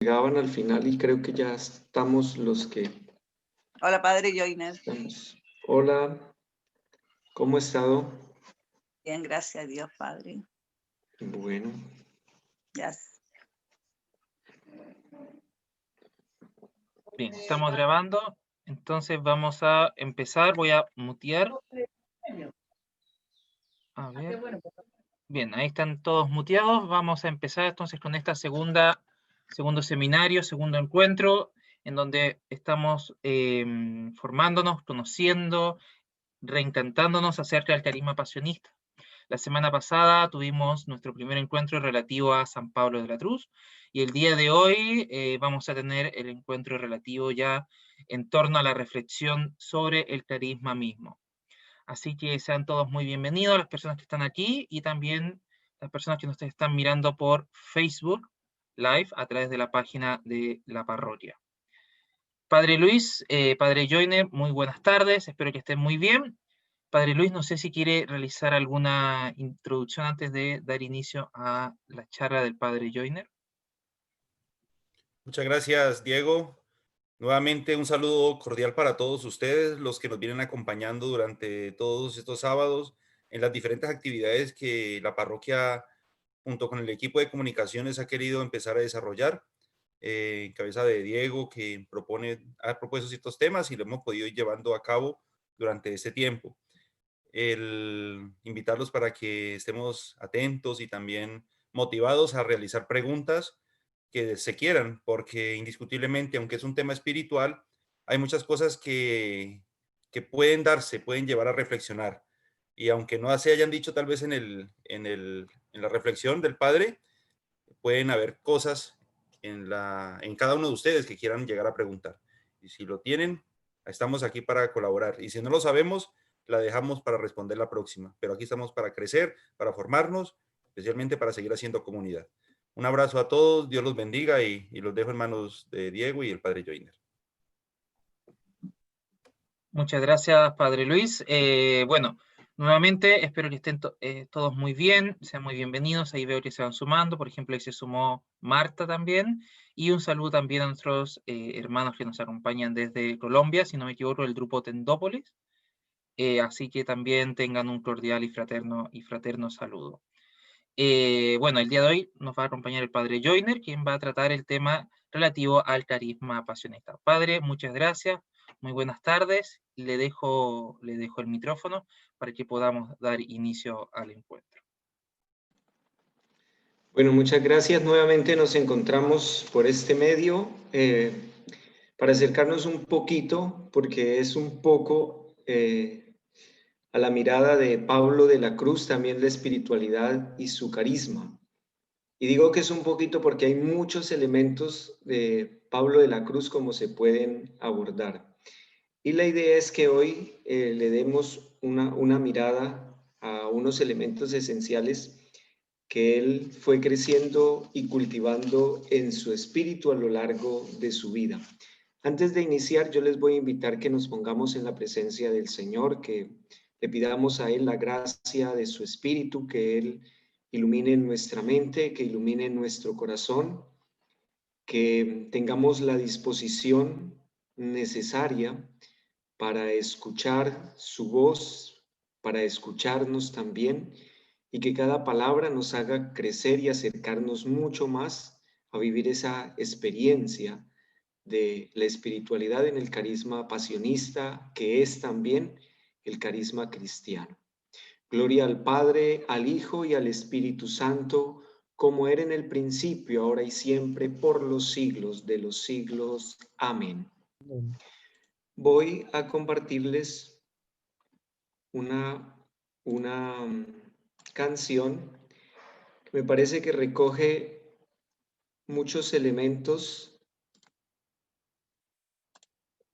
Llegaban al final y creo que ya estamos los que Hola, Padre Joiner. estamos. Hola, ¿cómo ha estado? Bien, gracias a Dios, Padre. Bueno, Gracias. Bien, estamos grabando, entonces vamos a empezar. Voy a mutear. A ver. Bien, ahí están todos muteados. Vamos a empezar entonces con esta segundo seminario, segundo encuentro, en donde estamos formándonos, conociendo, reencantándonos acerca del carisma pasionista. La semana pasada tuvimos nuestro primer encuentro relativo a San Pablo de la Cruz y el día de hoy vamos a tener el encuentro relativo ya en torno a la reflexión sobre el carisma mismo. Así que sean todos muy bienvenidos, las personas que están aquí y también las personas que nos están mirando por Facebook Live a través de la página de la parroquia. Padre Luis, Padre Joiner, muy buenas tardes, espero que estén muy bien. Padre Luis, no sé si quiere realizar alguna introducción antes de dar inicio a la charla del Padre Joiner. Muchas gracias, Diego. Nuevamente un saludo cordial para todos ustedes, los que nos vienen acompañando durante todos estos sábados en las diferentes actividades que la parroquia, junto con el equipo de comunicaciones, ha querido empezar a desarrollar, en cabeza de Diego, que ha propuesto ciertos temas y lo hemos podido ir llevando a cabo durante este tiempo. El invitarlos para que estemos atentos y también motivados a realizar preguntas que se quieran, porque indiscutiblemente, aunque es un tema espiritual, hay muchas cosas que pueden llevar a reflexionar. Y aunque no se hayan dicho tal vez en la reflexión del Padre, pueden haber cosas en cada uno de ustedes que quieran llegar a preguntar. Y si lo tienen, estamos aquí para colaborar. Y si no lo sabemos, la dejamos para responder la próxima. Pero aquí estamos para crecer, para formarnos, especialmente para seguir haciendo comunidad. Un abrazo a todos, Dios los bendiga y los dejo en manos de Diego y el Padre Joiner. Muchas gracias, Padre Luis. Bueno, nuevamente espero que estén todos muy bien, sean muy bienvenidos. Ahí veo que se van sumando, por ejemplo, ahí se sumó Marta también. Y un saludo también a nuestros hermanos que nos acompañan desde Colombia, si no me equivoco, el grupo Tendópolis. Así que también tengan un cordial y fraterno saludo. Bueno, el día de hoy nos va a acompañar el Padre Joiner, quien va a tratar el tema relativo al carisma pasionista. Padre, muchas gracias, muy buenas tardes. Le dejo el micrófono para que podamos dar inicio al encuentro. bueno, muchas gracias. Nuevamente nos encontramos por este medio para acercarnos un poquito, porque es un poco a la mirada de Pablo de la Cruz, también la espiritualidad y su carisma. Y digo que es un poquito porque hay muchos elementos de Pablo de la Cruz como se pueden abordar. Y la idea es que hoy le demos una mirada a unos elementos esenciales que él fue creciendo y cultivando en su espíritu a lo largo de su vida. Antes de iniciar, yo les voy a invitar que nos pongamos en la presencia del Señor, que le pidamos a Él la gracia de su espíritu, que Él ilumine nuestra mente, que ilumine nuestro corazón, que tengamos la disposición necesaria para escuchar su voz, para escucharnos también, y que cada palabra nos haga crecer y acercarnos mucho más a vivir esa experiencia de la espiritualidad en el carisma pasionista, que es también el carisma cristiano. Gloria al Padre, al Hijo y al Espíritu Santo, como era en el principio, ahora y siempre, por los siglos de los siglos. Amén. Voy a compartirles una canción que me parece que recoge muchos elementos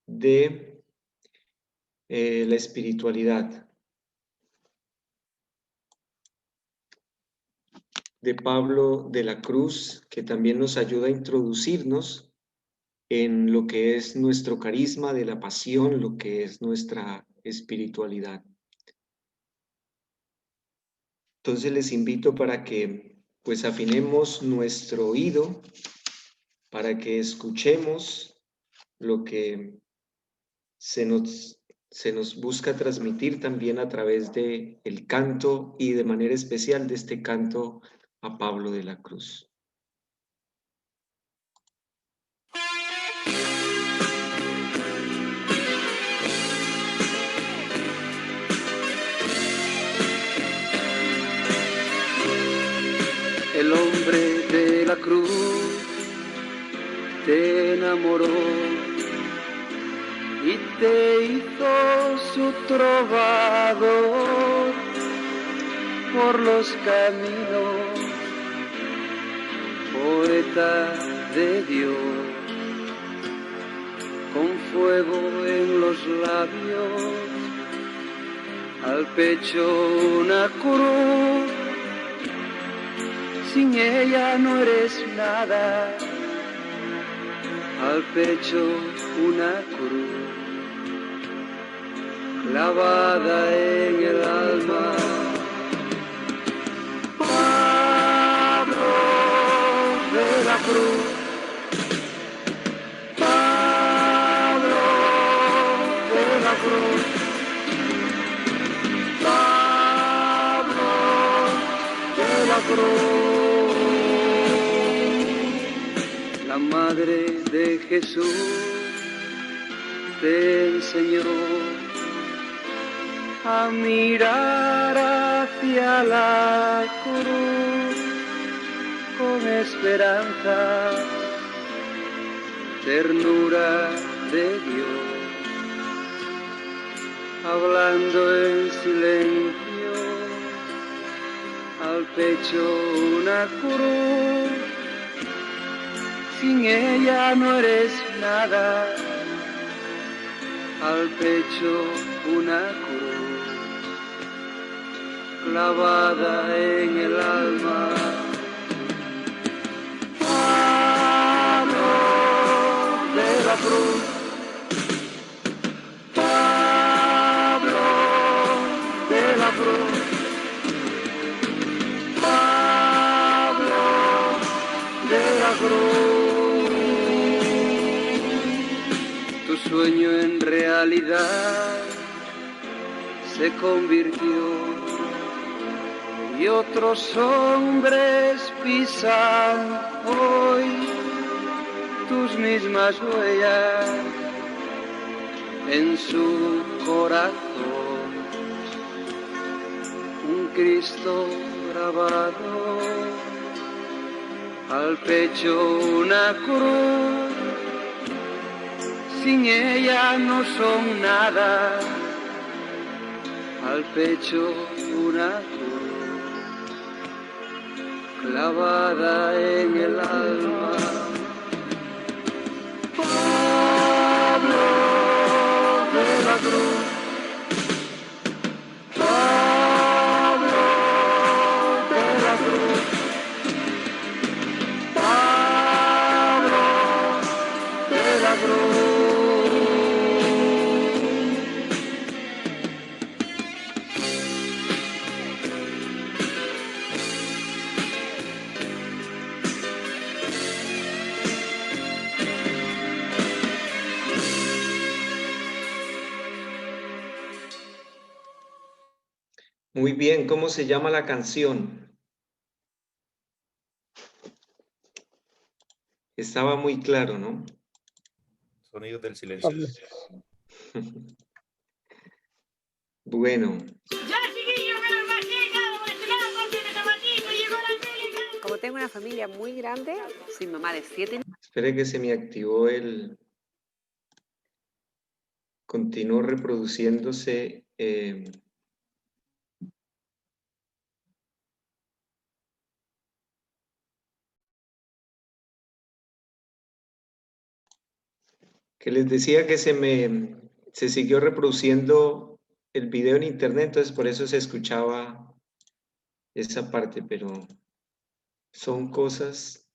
de la espiritualidad de Pablo de la Cruz, que también nos ayuda a introducirnos en lo que es nuestro carisma de la pasión, lo que es nuestra espiritualidad. Entonces les invito para que pues afinemos nuestro oído para que escuchemos lo que se nos busca transmitir también a través de el canto y de manera especial de este canto a Pablo de la Cruz. El hombre de la cruz te enamoró y te hizo su trovador por los caminos, poeta de Dios, con fuego en los labios, al pecho una cruz. Sin ella no eres nada, al pecho una cruz, clavada en el alma. Pablo de la Cruz, Pablo de la Cruz, Pablo de la Cruz. La madre de Jesús te enseñó a mirar hacia la cruz con esperanza, ternura de Dios, hablando en silencio, al pecho una cruz. Sin ella no eres nada, al pecho una cruz, clavada en el alma. Pablo de la Cruz, Pablo de la Cruz, Pablo de la Cruz. Tu sueño en realidad se convirtió y otros hombres pisan hoy tus mismas huellas en su corazón. Un Cristo grabado, al pecho una cruz. Sin ella no son nada, al pecho una cruz, clavada en el alma. Pablo de la Cruz, Pablo de la Cruz, Pablo de la Cruz. Muy bien, ¿cómo se llama la canción? Estaba muy claro, ¿no? Sonidos del silencio. Bueno. Como tengo una familia muy grande, soy mamá de 7 niños. Espere que se me activó el... Continuó reproduciéndose... que les decía que se siguió reproduciendo el video en internet, entonces por eso se escuchaba esa parte, pero son cosas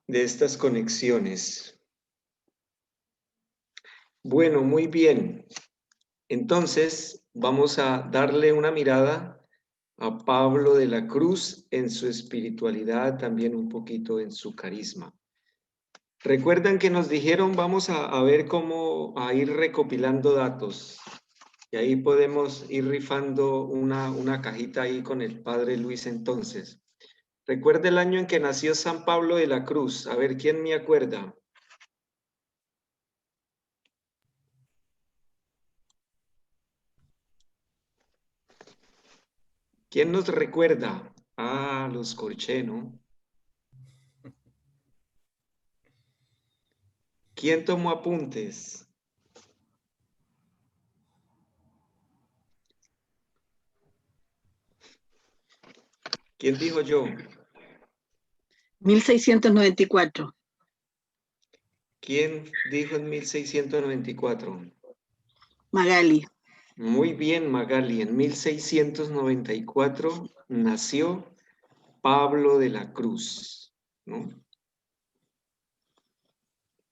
de estas conexiones. Bueno, muy bien. Entonces vamos a darle una mirada a Pablo de la Cruz en su espiritualidad, también un poquito en su carisma. Recuerdan que nos dijeron, vamos a ver cómo a ir recopilando datos. Y ahí podemos ir rifando una cajita ahí con el padre Luis entonces. Recuerda el año en que nació San Pablo de la Cruz. A ver, ¿quién me acuerda? ¿Quién nos recuerda? Ah, los corché, ¿no? ¿Quién tomó apuntes? ¿Quién dijo yo? 1694. ¿Quién dijo en 1694? Magali. Muy bien, Magali. En 1694 nació Pablo de la Cruz, ¿no?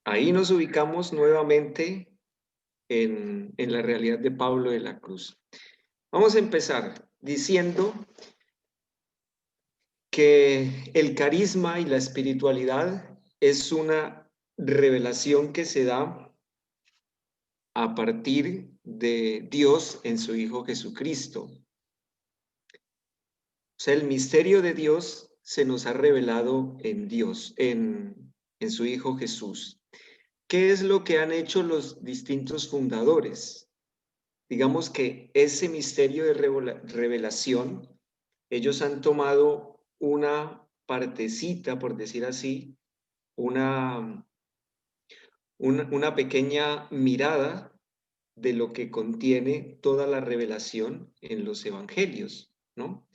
Ahí nos ubicamos nuevamente en la realidad de Pablo de la Cruz. Vamos a empezar diciendo que el carisma y la espiritualidad es una revelación que se da a partir de Dios en su Hijo Jesucristo. O sea, el misterio de Dios se nos ha revelado en Dios, en su Hijo Jesús. ¿Qué es lo que han hecho los distintos fundadores? Digamos que ese misterio de revelación, ellos han tomado una partecita, por decir así, una pequeña mirada de lo que contiene toda la revelación en los evangelios, ¿no?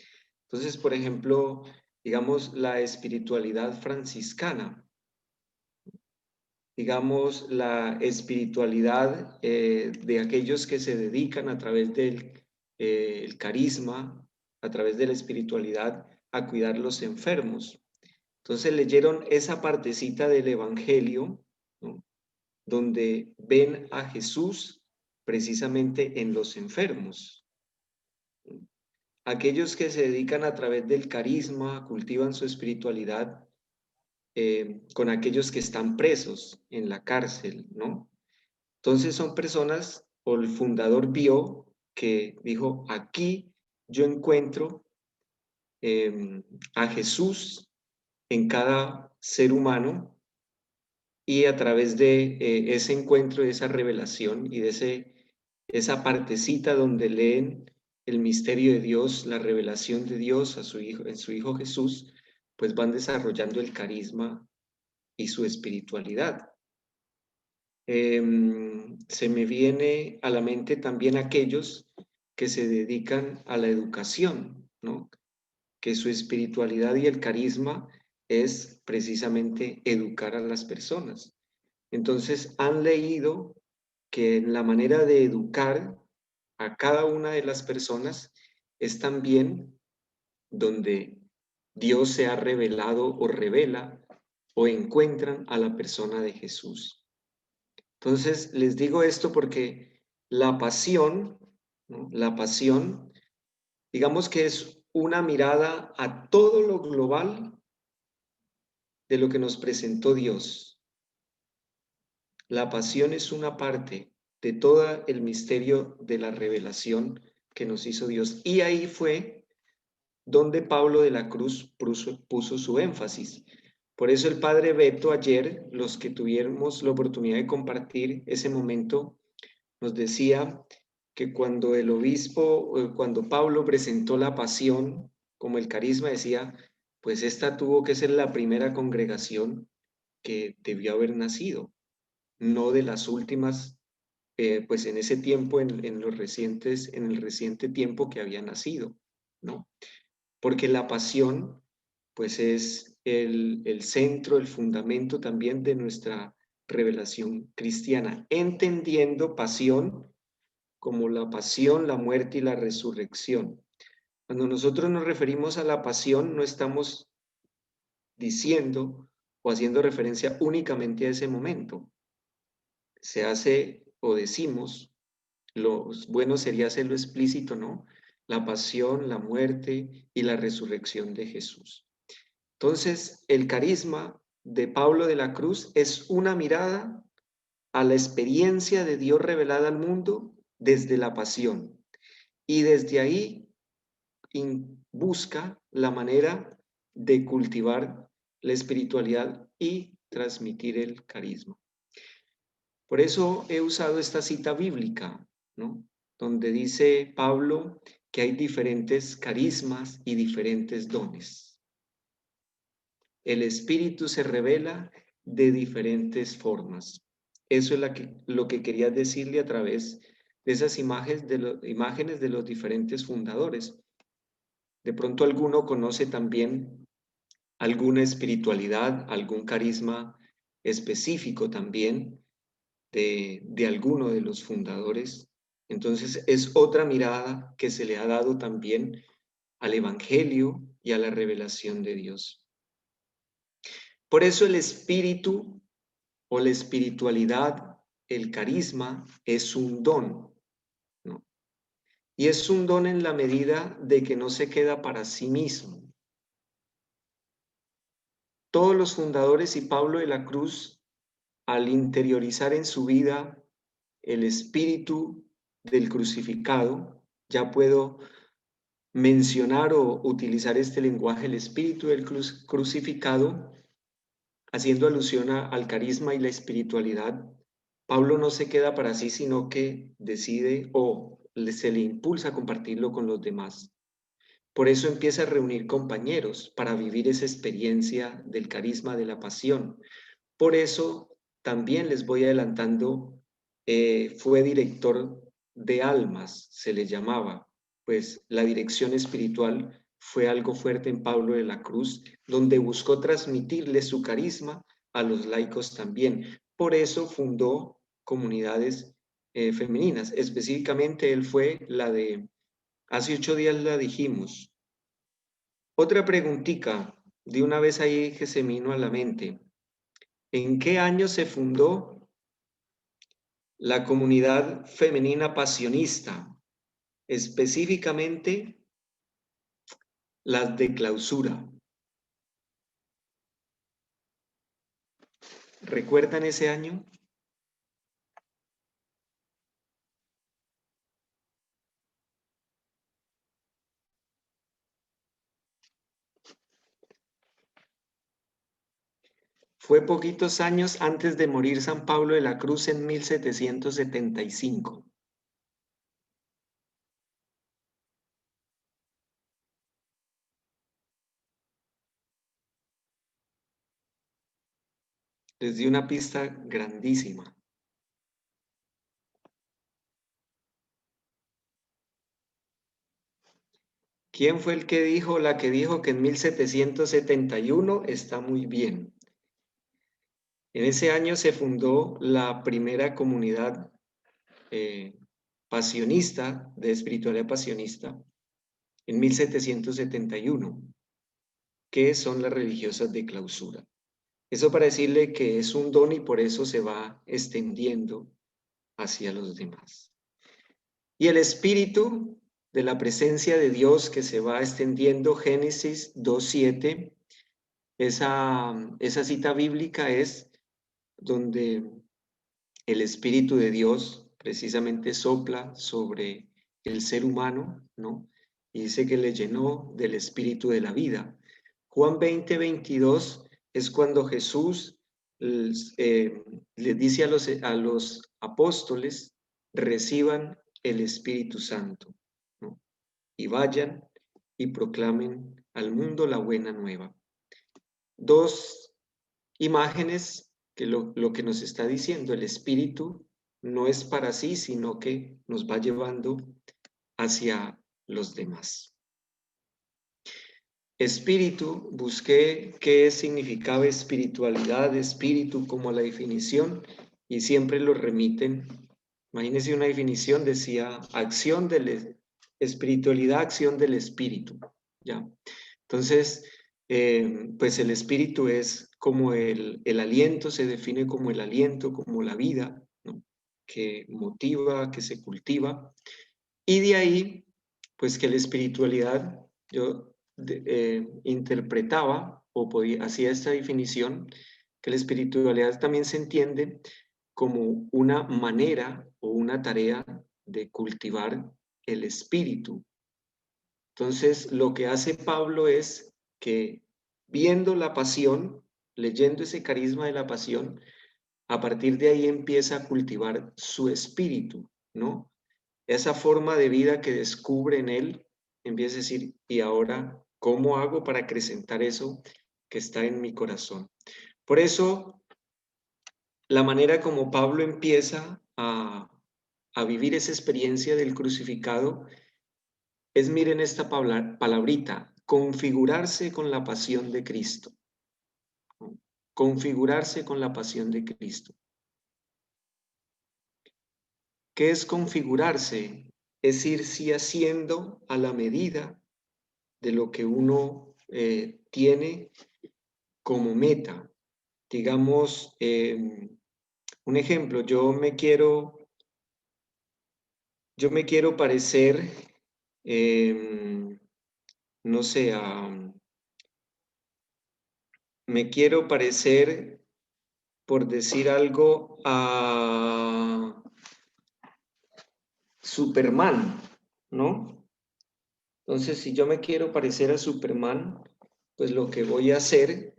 Entonces, por ejemplo, digamos la espiritualidad franciscana, digamos la espiritualidad de aquellos que se dedican a través del el carisma, a través de la espiritualidad, a cuidar los enfermos. Entonces leyeron esa partecita del evangelio, ¿no? Donde ven a Jesús precisamente en los enfermos. Aquellos que se dedican a través del carisma, cultivan su espiritualidad con aquellos que están presos en la cárcel, ¿no? Entonces son personas, o el fundador vio que dijo, aquí yo encuentro a Jesús en cada ser humano, y a través de ese encuentro, de esa revelación y de esa partecita donde leen el misterio de Dios, la revelación de Dios a su hijo, en su Hijo Jesús, pues van desarrollando el carisma y su espiritualidad. Se me viene a la mente también aquellos que se dedican a la educación, ¿no? Que su espiritualidad y el carisma es precisamente educar a las personas. Entonces han leído que la manera de educar a cada una de las personas es también donde Dios se ha revelado o revela o encuentran a la persona de Jesús. Entonces les digo esto porque la pasión, ¿no? La pasión, digamos que es una mirada a todo lo global de lo que nos presentó Dios. La pasión es una parte de todo el misterio de la revelación que nos hizo Dios. Y ahí fue donde Pablo de la Cruz puso su énfasis. Por eso el padre Beto ayer, los que tuvimos la oportunidad de compartir ese momento, nos decía que cuando el obispo, cuando Pablo presentó la pasión como el carisma, decía, pues esta tuvo que ser la primera congregación que debió haber nacido, no de las últimas, pues en ese tiempo, en el reciente tiempo que había nacido, ¿no? Porque la pasión, pues es el centro, el fundamento también de nuestra revelación cristiana, entendiendo pasión como la pasión, la muerte y la resurrección. Cuando nosotros nos referimos a la pasión, no estamos diciendo o haciendo referencia únicamente a ese momento. Se hace o decimos, lo bueno sería hacerlo explícito, ¿no? la pasión, la muerte y la resurrección de Jesús. Entonces, el carisma de Pablo de la Cruz es una mirada a la experiencia de Dios revelada al mundo desde la pasión. Y desde ahí busca la manera de cultivar la espiritualidad y transmitir el carisma. Por eso he usado esta cita bíblica, ¿no? Donde dice Pablo que hay diferentes carismas y diferentes dones. El Espíritu se revela de diferentes formas. Eso es lo que quería decirle a través de esas imágenes de los diferentes fundadores. De pronto alguno conoce también alguna espiritualidad, algún carisma específico también de alguno de los fundadores. Entonces es otra mirada que se le ha dado también al Evangelio y a la revelación de Dios. Por eso el espíritu o la espiritualidad, el carisma, es un don, ¿no? Y es un don en la medida de que no se queda para sí mismo. Todos los fundadores y Pablo de la Cruz, al interiorizar en su vida el espíritu del crucificado, ya puedo mencionar o utilizar este lenguaje, el espíritu del crucificado, haciendo alusión al carisma y la espiritualidad. Pablo no se queda para sí, sino que decide o se le impulsa a compartirlo con los demás. Por eso empieza a reunir compañeros para vivir esa experiencia del carisma de la pasión. Por eso también les voy adelantando, fue director de almas, se le llamaba, pues la dirección espiritual fue algo fuerte en Pablo de la Cruz, donde buscó transmitirle su carisma a los laicos también. Por eso fundó comunidades femeninas. Específicamente él fue la de, hace 8 días la dijimos. Otra preguntita, de una vez ahí que se me vino a la mente. ¿En qué año se fundó la comunidad femenina pasionista? Específicamente las de clausura. ¿Recuerdan ese año? Fue poquitos años antes de morir San Pablo de la Cruz en 1775. Les di una pista grandísima. ¿Quién fue el que dijo, la que dijo que en 1771 está muy bien? En ese año se fundó la primera comunidad pasionista, de espiritualidad pasionista, en 1771, que son las religiosas de clausura. Eso para decirle que es un don y por eso se va extendiendo hacia los demás. Y el espíritu de la presencia de Dios que se va extendiendo, Génesis 2:7, esa cita bíblica es donde el Espíritu de Dios precisamente sopla sobre el ser humano, ¿no? Y dice que le llenó del Espíritu de la vida. Juan 20:22 es cuando Jesús les dice a los apóstoles, reciban el Espíritu Santo, ¿no? Y vayan y proclamen al mundo la buena nueva. Dos imágenes que lo que nos está diciendo, el espíritu no es para sí, sino que nos va llevando hacia los demás. Espíritu, busqué qué significaba espiritualidad, espíritu como la definición, y siempre lo remiten. Imagínense una definición, decía acción de espiritualidad, acción del espíritu, ¿ya? Entonces, pues el espíritu es como el aliento, se define como el aliento, como la vida, ¿no? Que motiva, que se cultiva. Y de ahí pues que la espiritualidad, yo interpretaba o hacía esta definición, que la espiritualidad también se entiende como una manera o una tarea de cultivar el espíritu. Entonces, lo que hace Pablo es que viendo la pasión, leyendo ese carisma de la pasión, a partir de ahí empieza a cultivar su espíritu, ¿no? Esa forma de vida que descubre en él, empieza a decir, ¿y ahora cómo hago para acrecentar eso que está en mi corazón? Por eso, la manera como Pablo empieza a vivir esa experiencia del crucificado es, miren esta palabrita, configurarse con la pasión de Cristo. ¿No? Configurarse con la pasión de Cristo. ¿Qué es configurarse? Es irse haciendo a la medida de lo que uno tiene como meta. Digamos, un ejemplo, yo me quiero parecer, no sé, me quiero parecer, por decir algo, a Superman, ¿no? Entonces, si yo me quiero parecer a Superman, pues lo que voy a hacer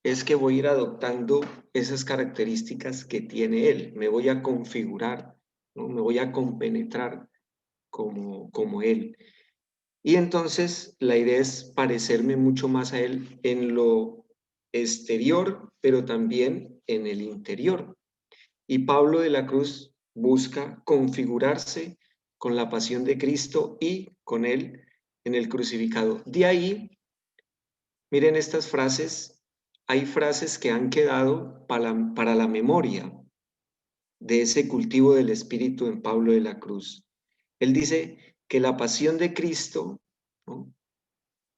es que voy a ir adoptando esas características que tiene él, me voy a configurar, ¿no? Me voy a compenetrar como él. Y entonces la idea es parecerme mucho más a él en lo exterior, pero también en el interior. Y Pablo de la Cruz busca configurarse con la pasión de Cristo y con él en el crucificado. De ahí, miren estas frases, hay frases que han quedado para la memoria de ese cultivo del Espíritu en Pablo de la Cruz. Él dice que la pasión de Cristo, ¿no?,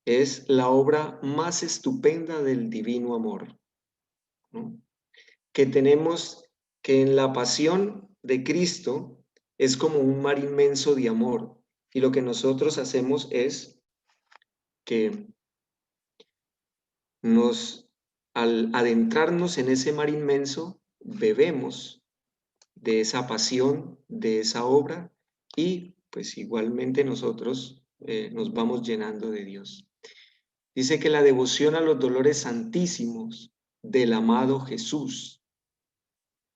es la obra más estupenda del divino amor, ¿no? Que tenemos que en la pasión de Cristo es como un mar inmenso de amor, y lo que nosotros hacemos es que al adentrarnos en ese mar inmenso, bebemos de esa pasión, de esa obra, y pues igualmente nosotros nos vamos llenando de Dios. Dice que la devoción a los dolores santísimos del amado Jesús,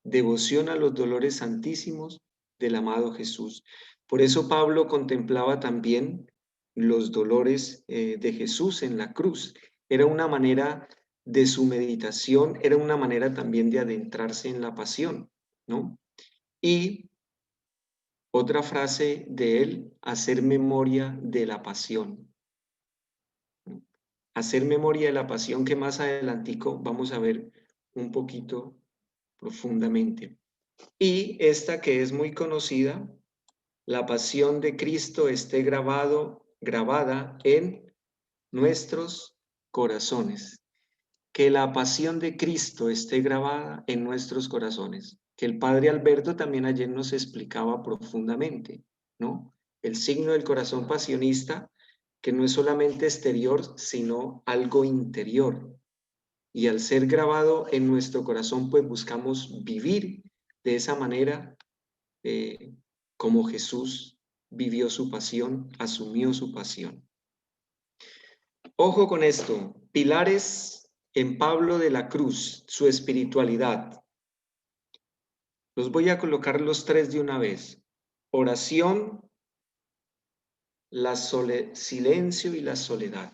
devoción a los dolores santísimos del amado Jesús. Por eso Pablo contemplaba también los dolores de Jesús en la cruz. Era una manera de su meditación, era una manera también de adentrarse en la pasión, ¿no? Y otra frase de él, hacer memoria de la pasión. Hacer memoria de la pasión, que más adelantico vamos a ver un poquito profundamente. Y esta que es muy conocida, la pasión de Cristo esté grabada en nuestros corazones. Que la pasión de Cristo esté grabada en nuestros corazones. Que el padre Alberto también ayer nos explicaba profundamente, ¿no? El signo del corazón pasionista, que no es solamente exterior, sino algo interior. Y al ser grabado en nuestro corazón, pues buscamos vivir de esa manera como Jesús vivió su pasión, asumió su pasión. Ojo con esto, pilares en Pablo de la Cruz, su espiritualidad. Los voy a colocar los tres de una vez. Oración, silencio y la soledad.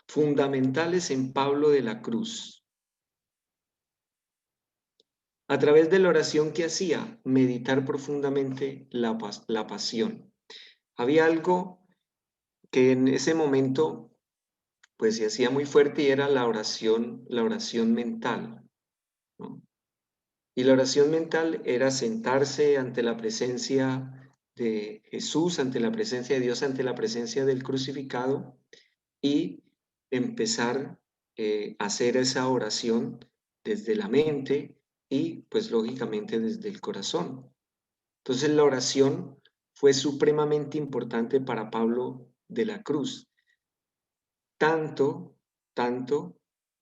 Fundamentales en Pablo de la Cruz. A través de la oración que hacía, meditar profundamente la pasión. Había algo que en ese momento pues se hacía muy fuerte, y era la oración mental, ¿no? Y la oración mental era sentarse ante la presencia de Jesús, ante la presencia de Dios, ante la presencia del crucificado, y empezar a hacer esa oración desde la mente y pues lógicamente desde el corazón. Entonces la oración fue supremamente importante para Pablo de la Cruz. Tanto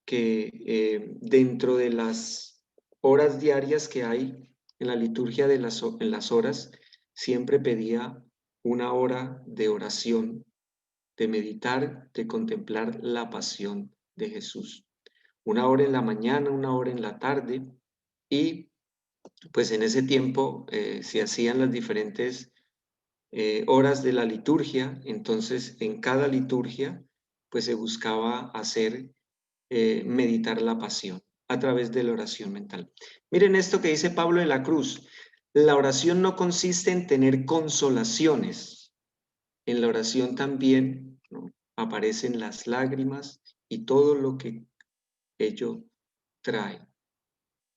que dentro de las horas diarias que hay en la liturgia en las horas, siempre pedía una hora de oración, de meditar, de contemplar la pasión de Jesús. Una hora en la mañana, una hora en la tarde, y pues en ese tiempo se hacían las diferentes horas de la liturgia. Entonces en cada liturgia pues se buscaba hacer meditar la pasión a través de la oración mental. Miren esto que dice Pablo de la Cruz: la oración no consiste en tener consolaciones. En la oración también, ¿no?, aparecen las lágrimas y todo lo que ello trae.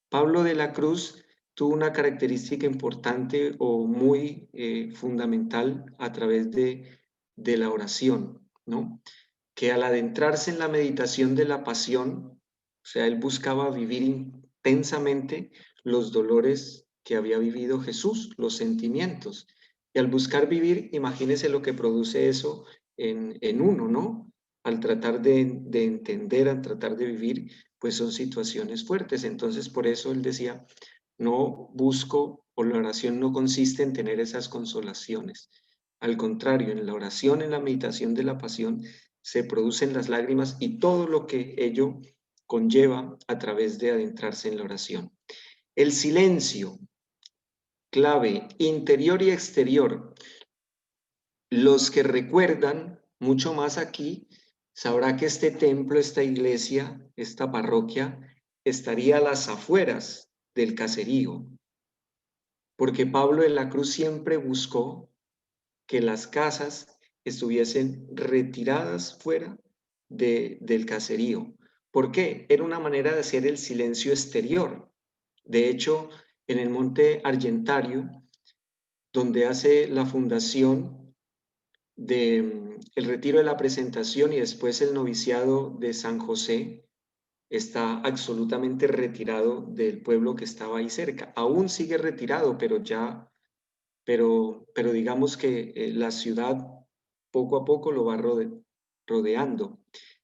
Pablo de la Cruz tuvo una característica importante o muy fundamental a través de la oración, ¿no?, que al adentrarse en la meditación de la pasión, o sea, él buscaba vivir intensamente los dolores que había vivido Jesús, los sentimientos. Y al buscar vivir, imagínese lo que produce eso en uno, ¿no? Al tratar de entender, al tratar de vivir, pues son situaciones fuertes. Entonces, por eso él decía, no busco, o la oración no consiste en tener esas consolaciones. Al contrario, en la oración, en la meditación de la pasión, se producen las lágrimas y todo lo que ello conlleva a través de adentrarse en la oración. El silencio, clave interior y exterior. Los que recuerdan mucho más aquí, sabrá que este templo, esta iglesia, esta parroquia, estaría a las afueras del caserío, porque Pablo de la Cruz siempre buscó que las casas estuviesen retiradas fuera del caserío. ¿Por qué? Era una manera de hacer el silencio exterior. De hecho, en el Monte Argentario, donde hace la fundación del retiro de la presentación y después el noviciado de San José, está absolutamente retirado del pueblo que estaba ahí cerca. Aún sigue retirado, pero digamos que la ciudad poco a poco lo va rodeando.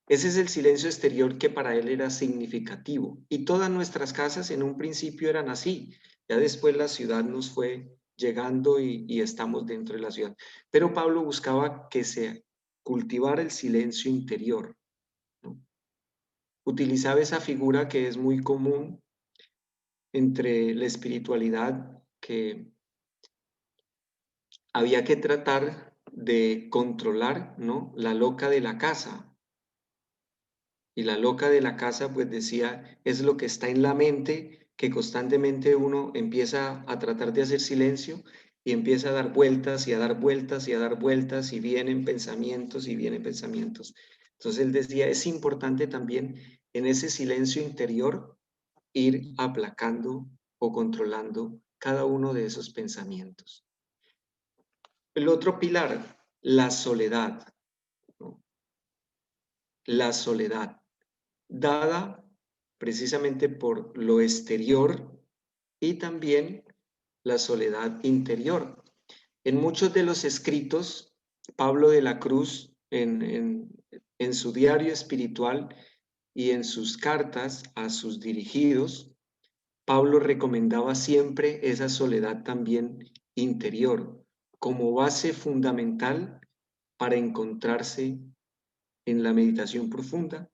Ese es el silencio exterior que para él era significativo. Y todas nuestras casas en un principio eran así. Ya después la ciudad nos fue llegando y estamos dentro de la ciudad. Pero Pablo buscaba que se cultivara el silencio interior, ¿no? Utilizaba esa figura que es muy común entre la espiritualidad, que había que tratar de controlar, ¿no?, la loca de la casa. Y la loca de la casa, pues decía, es lo que está en la mente, que constantemente uno empieza a tratar de hacer silencio y empieza a dar vueltas y a dar vueltas y a dar vueltas y vienen pensamientos y vienen pensamientos. Entonces él decía, es importante también en ese silencio interior ir aplacando o controlando cada uno de esos pensamientos. El otro pilar, la soledad, ¿no? La soledad, dada precisamente por lo exterior y también la soledad interior. En muchos de los escritos, Pablo de la Cruz, en su diario espiritual y en sus cartas a sus dirigidos, Pablo recomendaba siempre esa soledad también interior como base fundamental para encontrarse en la meditación profunda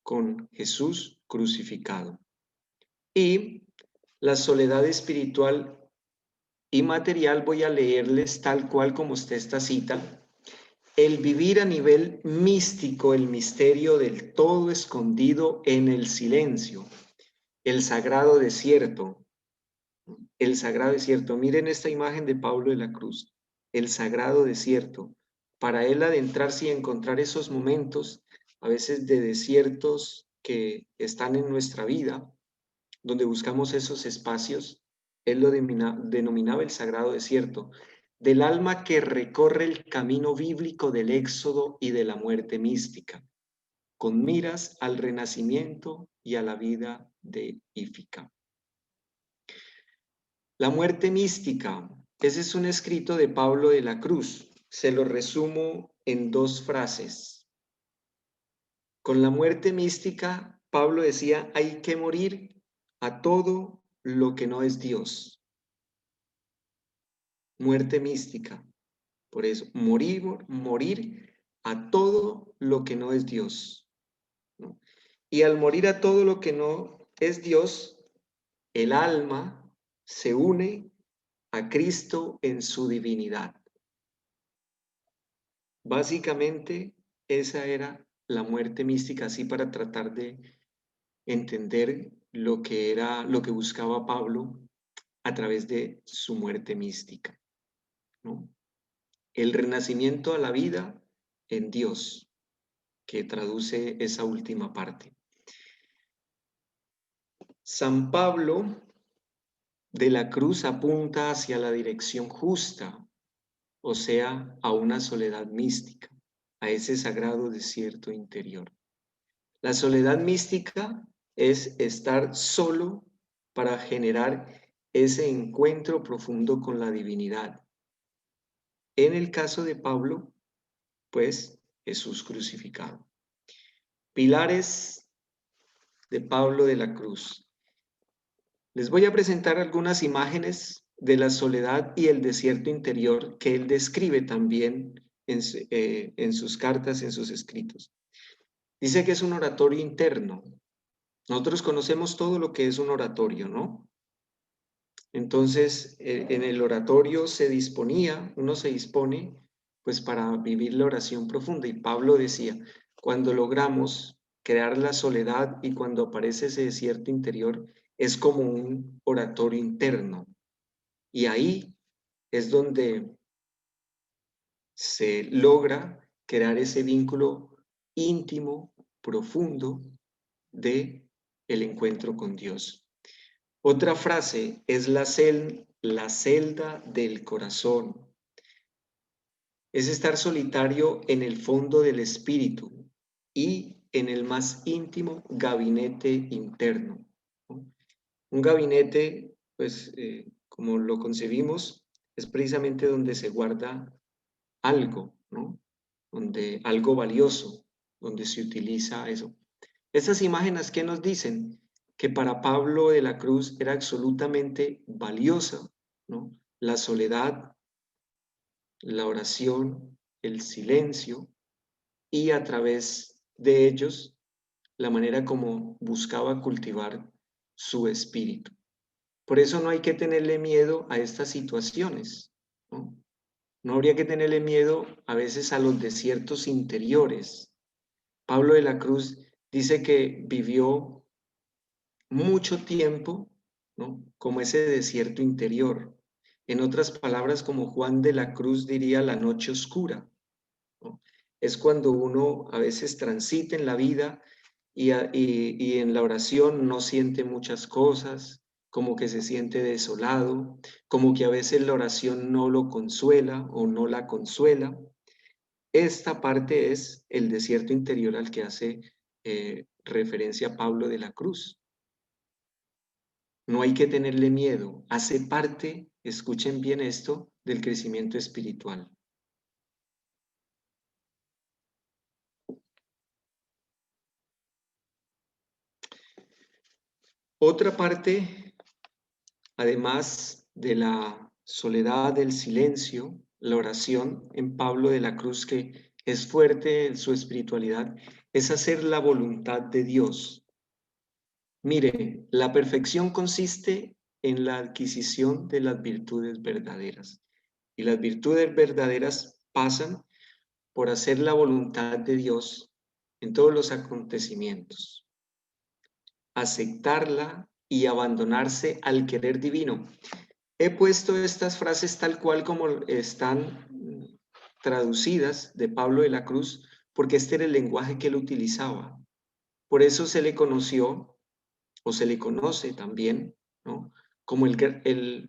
con Jesús crucificado. Y la soledad espiritual y material, voy a leerles tal cual como está esta cita. El vivir a nivel místico el misterio del todo escondido en el silencio, el sagrado desierto. El sagrado desierto. Miren esta imagen de Pablo de la Cruz, el sagrado desierto. Para él adentrarse y encontrar esos momentos, a veces de desiertos que están en nuestra vida, donde buscamos esos espacios, él lo denominaba el sagrado desierto, del alma que recorre el camino bíblico del éxodo y de la muerte mística, con miras al renacimiento y a la vida deífica. La muerte mística, Ese es un escrito de Pablo de la Cruz. Se lo resumo en 2 frases. Con la muerte mística, Pablo decía, hay que morir a todo lo que no es Dios. Muerte mística. Por eso, morir a todo lo que no es Dios, ¿no? Y al morir a todo lo que no es Dios, el alma se une a Cristo en su divinidad. Básicamente, esa era la muerte mística, así para tratar de entender lo que buscaba Pablo a través de su muerte mística, ¿no? El renacimiento a la vida en Dios, que traduce esa última parte. San Pablo de la Cruz apunta hacia la dirección justa, o sea, a una soledad mística, a ese sagrado desierto interior. La soledad mística es estar solo para generar ese encuentro profundo con la divinidad. En el caso de Pablo, pues Jesús crucificado. Pilares de Pablo de la Cruz. Les voy a presentar algunas imágenes de la soledad y el desierto interior que él describe también en sus cartas, en sus escritos. Dice que es un oratorio interno. Nosotros conocemos todo lo que es un oratorio, ¿no? Entonces, en el oratorio uno se dispone pues para vivir la oración profunda. Y Pablo decía, cuando logramos crear la soledad y cuando aparece ese desierto interior, es como un oratorio interno. Y ahí es donde se logra crear ese vínculo íntimo, profundo de el encuentro con Dios. Otra frase es la celda del corazón. Es estar solitario en el fondo del espíritu y en el más íntimo gabinete interno, ¿no? Un gabinete, pues, como lo concebimos, es precisamente donde se guarda algo, ¿no? Donde algo valioso, donde se utiliza eso. Estas imágenes, ¿qué nos dicen? Que para Pablo de la Cruz era absolutamente valiosa, ¿no? La soledad, la oración, el silencio y a través de ellos la manera como buscaba cultivar su espíritu. Por eso no hay que tenerle miedo a estas situaciones, ¿no? No habría que tenerle miedo a veces a los desiertos interiores. Pablo de la Cruz dice que vivió mucho tiempo, ¿no? Como ese desierto interior. En otras palabras, como Juan de la Cruz diría, la noche oscura, ¿no? Es cuando uno a veces transita en la vida y en la oración no siente muchas cosas, como que se siente desolado, como que a veces la oración no lo consuela o no la consuela. Esta parte es el desierto interior al que hace referencia Pablo de la Cruz. No hay que tenerle miedo, hace parte, escuchen bien esto, del crecimiento espiritual. Otra parte, además de la soledad, del silencio, la oración en Pablo de la Cruz, que es fuerte en su espiritualidad, es hacer la voluntad de Dios. Mire, la perfección consiste en la adquisición de las virtudes verdaderas. Y las virtudes verdaderas pasan por hacer la voluntad de Dios en todos los acontecimientos. Aceptarla y abandonarse al querer divino. He puesto estas frases tal cual como están traducidas de Pablo de la Cruz, porque este era el lenguaje que él utilizaba. Por eso se le conoció, o se le conoce también, ¿no? Como el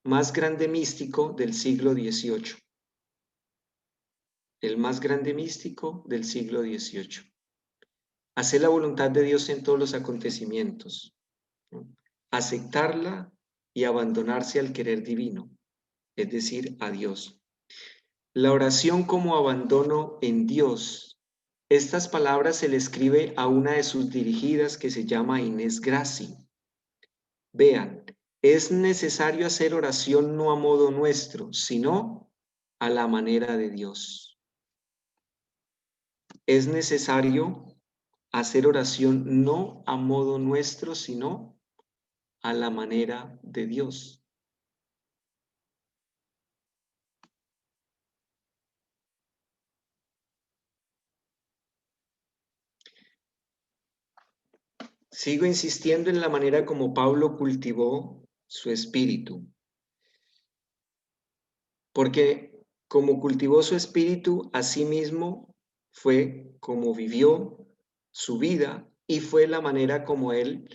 más grande místico del siglo XVIII. El más grande místico del siglo XVIII. Hacer la voluntad de Dios en todos los acontecimientos, ¿no? Aceptarla y abandonarse al querer divino. es decir, a Dios. La oración como abandono en Dios. Estas palabras se le escribe a una de sus dirigidas que se llama Inés Gracie. Vean, es necesario hacer oración no a modo nuestro, sino a la manera de Dios. Es necesario hacer oración no a modo nuestro, sino a la manera de Dios. Sigo insistiendo en la manera como Pablo cultivó su espíritu. Porque como cultivó su espíritu, así mismo fue como vivió su vida y fue la manera como él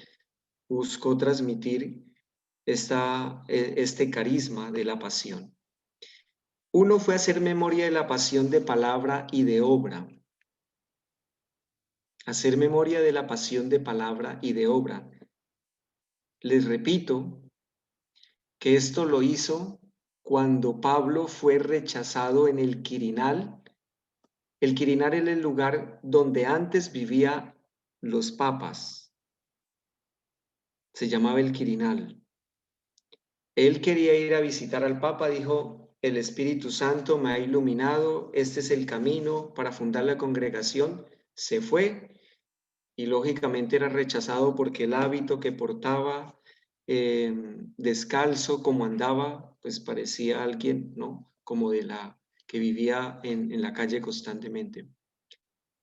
buscó transmitir este carisma de la pasión. Uno fue hacer memoria de la pasión de palabra y de obra. Hacer memoria de la pasión de palabra y de obra. Les repito que esto lo hizo cuando Pablo fue rechazado en el Quirinal. El Quirinal era el lugar donde antes vivían los papas. Se llamaba el Quirinal. Él quería ir a visitar al Papa, dijo, el Espíritu Santo me ha iluminado, este es el camino para fundar la congregación. Se fue y lógicamente era rechazado porque el hábito que portaba, descalzo como andaba, pues parecía alguien, ¿no? Como de la que vivía en la calle constantemente.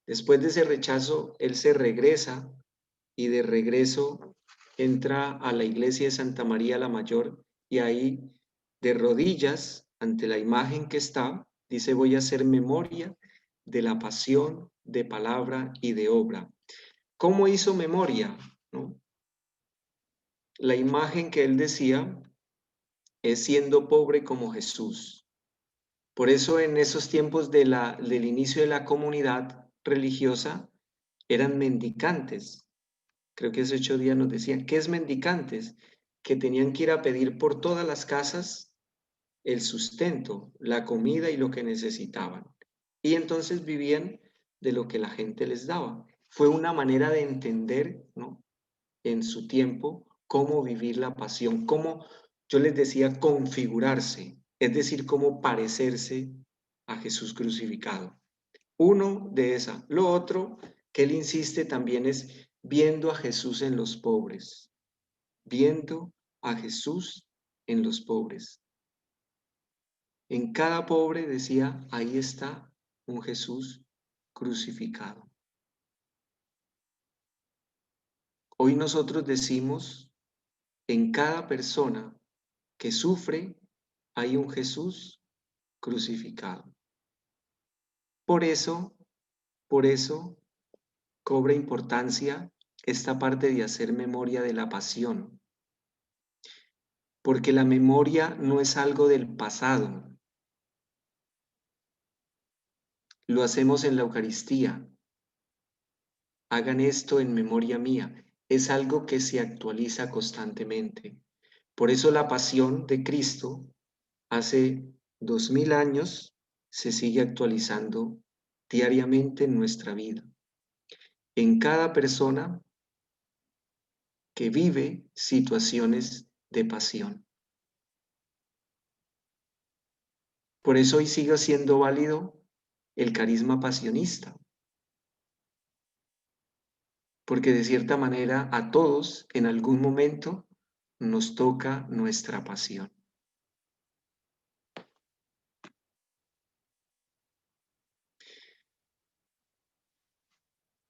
Después de ese rechazo, él se regresa y de regreso entra a la iglesia de Santa María la Mayor y ahí, de rodillas, ante la imagen que está, dice, voy a hacer memoria de la pasión, de palabra y de obra. ¿Cómo hizo memoria? ¿No? La imagen que él decía es siendo pobre como Jesús. Por eso en esos tiempos del inicio de la comunidad religiosa eran mendicantes. Creo que hace 8 días nos decían, ¿qué es mendicantes? Que tenían que ir a pedir por todas las casas el sustento, la comida y lo que necesitaban. Y entonces vivían de lo que la gente les daba. Fue una manera de entender, ¿no? En su tiempo, cómo vivir la pasión, cómo, yo les decía, configurarse, es decir, cómo parecerse a Jesús crucificado. Uno de esa. Lo otro que él insiste también es viendo a Jesús en los pobres, viendo a Jesús en los pobres. En cada pobre, decía, ahí está un Jesús crucificado. Hoy nosotros decimos, en cada persona que sufre, hay un Jesús crucificado. Por eso cobra importancia esta parte de hacer memoria de la pasión. Porque la memoria no es algo del pasado. Lo hacemos en la Eucaristía. Hagan esto en memoria mía. Es algo que se actualiza constantemente. Por eso la pasión de Cristo hace 2000 años se sigue actualizando diariamente en nuestra vida. En cada persona que vive situaciones de pasión. Por eso hoy sigue siendo válido el carisma pasionista. Porque de cierta manera a todos en algún momento nos toca nuestra pasión.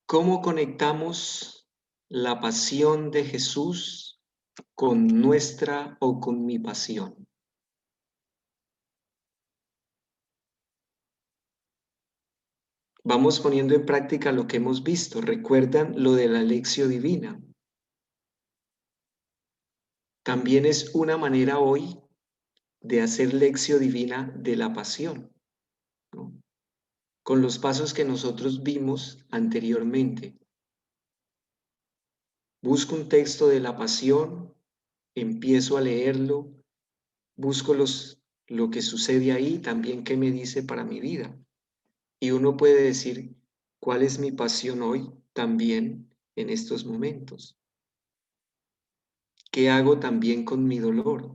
¿Cómo conectamos la pasión de Jesús con nuestra o con mi pasión? Vamos poniendo en práctica lo que hemos visto. ¿Recuerdan lo de la lección divina? También es una manera hoy de hacer lección divina de la pasión, ¿no? Con los pasos que nosotros vimos anteriormente. Busco un texto de la pasión, empiezo a leerlo, busco los lo que sucede ahí, también qué me dice para mi vida. Y uno puede decir, ¿cuál es mi pasión hoy también en estos momentos? ¿Qué hago también con mi dolor?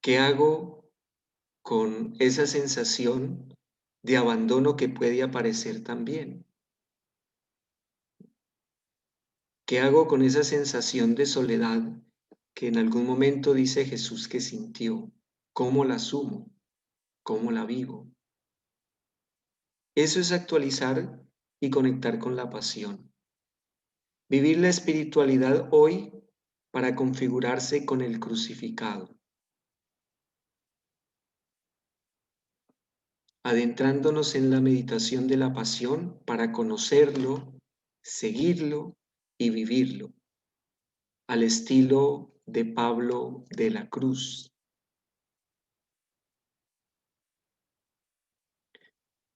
¿Qué hago con esa sensación de abandono que puede aparecer también? ¿Qué hago con esa sensación de soledad que en algún momento dice Jesús que sintió? ¿Cómo la asumo? ¿Cómo la vivo? Eso es actualizar y conectar con la pasión. Vivir la espiritualidad hoy para configurarse con el crucificado. Adentrándonos en la meditación de la pasión para conocerlo, seguirlo y vivirlo, al estilo de Pablo de la Cruz.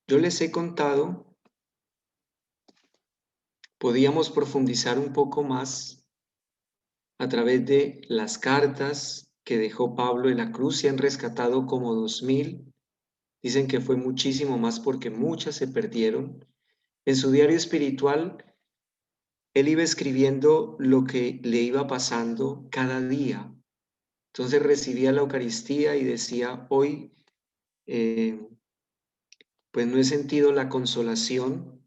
Yo les he contado, podíamos profundizar un poco más a través de las cartas que dejó Pablo de la Cruz. Se han rescatado como 2000. Dicen que fue muchísimo más porque muchas se perdieron. En su diario espiritual, él iba escribiendo lo que le iba pasando cada día. Entonces recibía la Eucaristía y decía, hoy pues no he sentido la consolación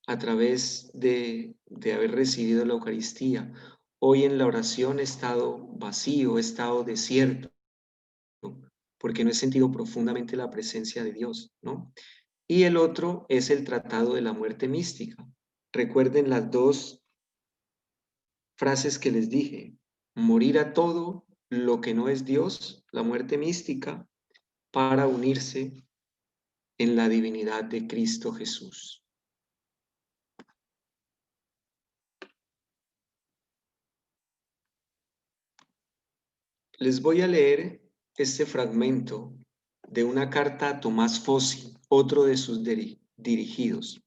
a través de haber recibido la Eucaristía. Hoy en la oración he estado vacío, he estado desierto, porque no he sentido profundamente la presencia de Dios, ¿no? Y el otro es el tratado de la muerte mística. Recuerden las dos frases que les dije: morir a todo lo que no es Dios, la muerte mística, para unirse en la divinidad de Cristo Jesús. Les voy a leer este fragmento de una carta a Tomás Fossi, otro de sus dirigidos.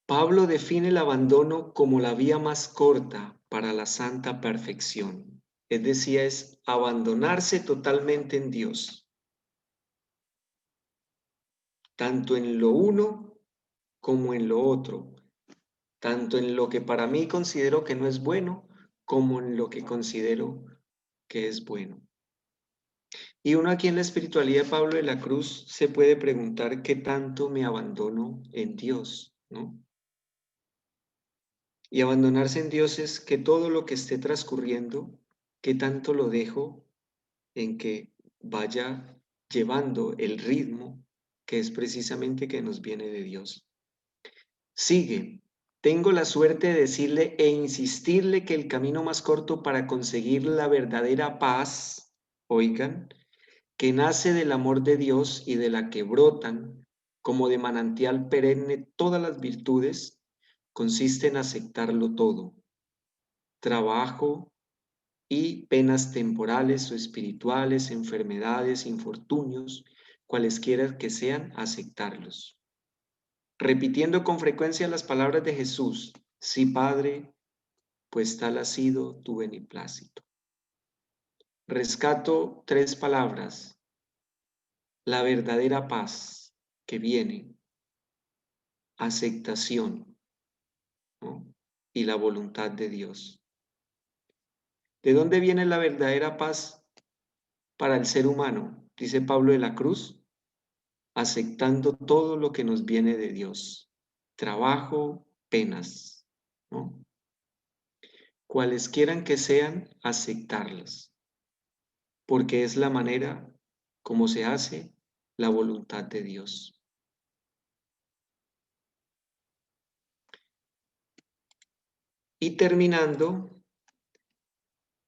Pablo define el abandono como la vía más corta para la santa perfección. Es decir, es abandonarse totalmente en Dios, tanto en lo uno como en lo otro, tanto en lo que para mí considero que no es bueno, como en lo que considero que es bueno. Y uno aquí en la espiritualidad de Pablo de la Cruz se puede preguntar qué tanto me abandono en Dios, ¿no? Y abandonarse en Dios es que todo lo que esté transcurriendo, qué tanto lo dejo en que vaya llevando el ritmo que es precisamente que nos viene de Dios. Sigue. Tengo la suerte de decirle e insistirle que el camino más corto para conseguir la verdadera paz, oigan, que nace del amor de Dios y de la que brotan como de manantial perenne todas las virtudes, consiste en aceptarlo todo. Trabajo y penas temporales o espirituales, enfermedades, infortunios, cualesquiera que sean, aceptarlos. Repitiendo con frecuencia las palabras de Jesús: sí, Padre, pues tal ha sido tu beneplácito. Rescato 3 palabras: la verdadera paz que viene, aceptación, ¿no? Y la voluntad de Dios. ¿De dónde viene la verdadera paz para el ser humano? Dice Pablo de la Cruz: aceptando todo lo que nos viene de Dios. Trabajo, penas, ¿no? Cualesquieran que sean, aceptarlas, porque es la manera como se hace la voluntad de Dios. Y terminando,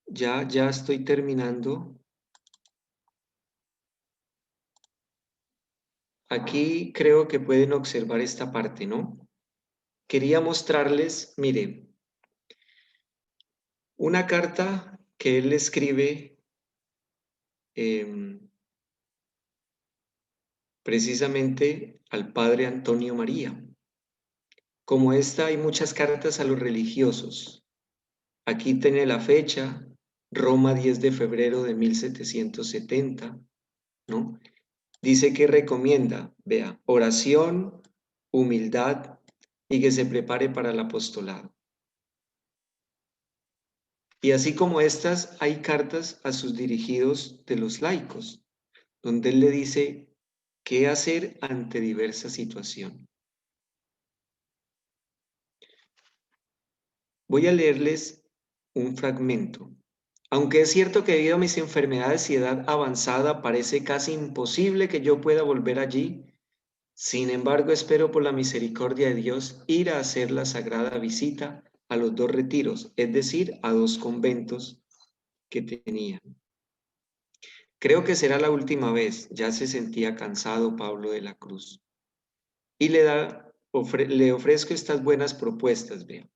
ya estoy terminando. Aquí creo que pueden observar esta parte, ¿no? Quería mostrarles, miren, una carta que él escribe precisamente al padre Antonio María. Como esta, hay muchas cartas a los religiosos. Aquí tiene la fecha Roma 10 de febrero de 1770, ¿no? Dice que recomienda, vea, oración, humildad y que se prepare para el apostolado. Y así como estas, hay cartas a sus dirigidos de los laicos, donde él le dice qué hacer ante diversa situación. Voy a leerles un fragmento. Aunque es cierto que debido a mis enfermedades y edad avanzada parece casi imposible que yo pueda volver allí, sin embargo espero por la misericordia de Dios ir a hacer la sagrada visita a los 2 retiros, es decir, a 2 conventos que tenían. Creo que será la última vez, ya se sentía cansado Pablo de la Cruz. Y le ofrezco estas buenas propuestas, vean.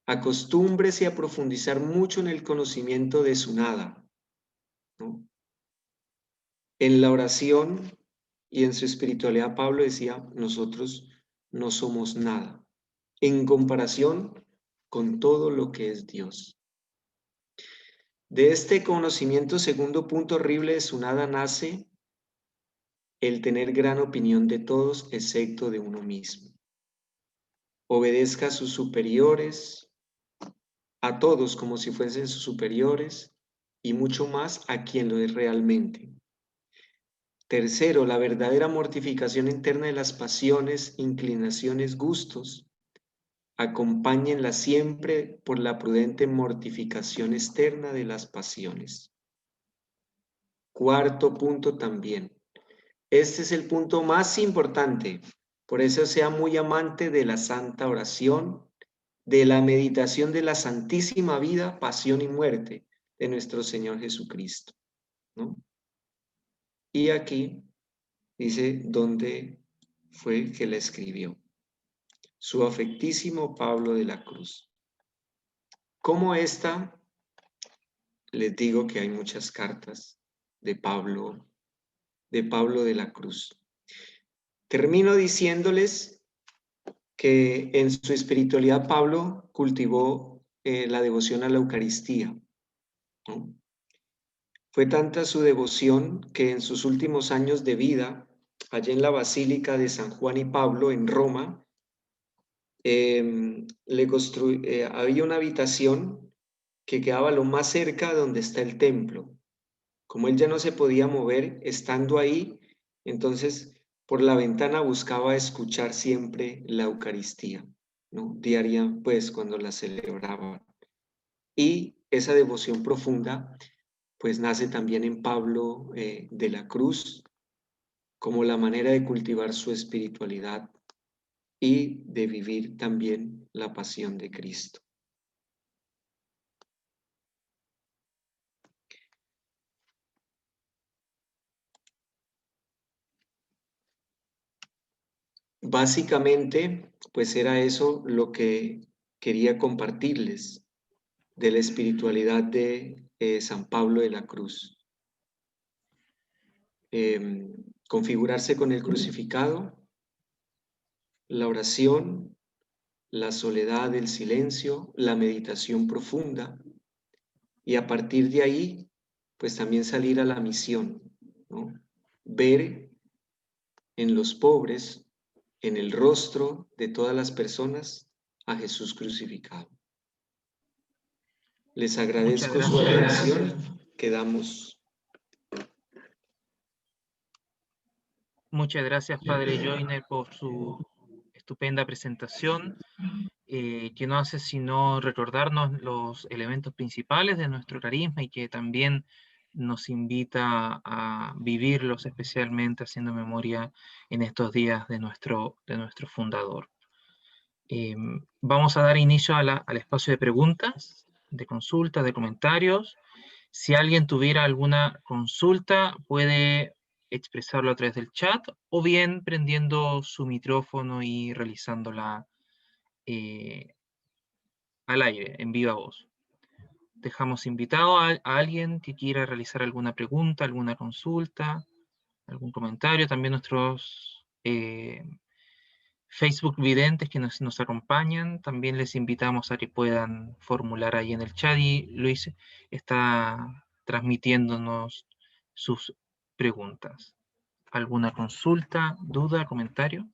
Acostúmbrese a profundizar mucho en el conocimiento de su nada, ¿no? En la oración y en su espiritualidad, Pablo decía, nosotros no somos nada, en comparación con todo lo que es Dios. De este conocimiento, segundo punto horrible de su nada, nace el tener gran opinión de todos, excepto de uno mismo. Obedezca a sus superiores, a todos como si fuesen sus superiores, y mucho más a quien lo es realmente. Tercero, la verdadera mortificación interna de las pasiones, inclinaciones, gustos, acompáñenla siempre por la prudente mortificación externa de las pasiones. Cuarto punto también. Este es el punto más importante. Por eso sea muy amante de la santa oración, de la meditación de la santísima vida, pasión y muerte de nuestro Señor Jesucristo, ¿no? Y aquí dice dónde fue que la escribió. Su afectísimo Pablo de la Cruz. Como esta, les digo que hay muchas cartas de Pablo de la Cruz. Termino diciéndoles que en su espiritualidad Pablo cultivó la devoción a la Eucaristía, ¿no? Fue tanta su devoción que en sus últimos años de vida, allá en la Basílica de San Juan y Pablo en Roma, había una habitación que quedaba lo más cerca de donde está el templo. Como él ya no se podía mover, estando ahí, entonces por la ventana buscaba escuchar siempre la Eucaristía, ¿no? Diaria, pues cuando la celebraba. Y esa devoción profunda, pues nace también en Pablo de la Cruz, como la manera de cultivar su espiritualidad y de vivir también la pasión de Cristo. Básicamente, pues era eso lo que quería compartirles de la espiritualidad de San Pablo de la Cruz. Configurarse con el crucificado, la oración, la soledad, el silencio, la meditación profunda, y a partir de ahí, pues también salir a la misión, ¿no? Ver en los pobres, en el rostro de todas las personas, a Jesús crucificado. Les agradezco su atención. Quedamos. Muchas gracias, Padre Joyner, por su estupenda presentación, que no hace sino recordarnos los elementos principales de nuestro carisma y que también nos invita a vivirlos, especialmente haciendo memoria en estos días de nuestro fundador. Vamos a dar inicio al espacio de preguntas, de consultas, de comentarios. Si alguien tuviera alguna consulta, puede expresarlo a través del chat o bien prendiendo su micrófono y realizándola al aire, en viva voz. Dejamos invitado a alguien que quiera realizar alguna pregunta, alguna consulta, algún comentario. También nuestros Facebook videntes que nos acompañan, también les invitamos a que puedan formular ahí en el chat, y Luis está transmitiéndonos sus preguntas. ¿Alguna consulta, duda, comentario?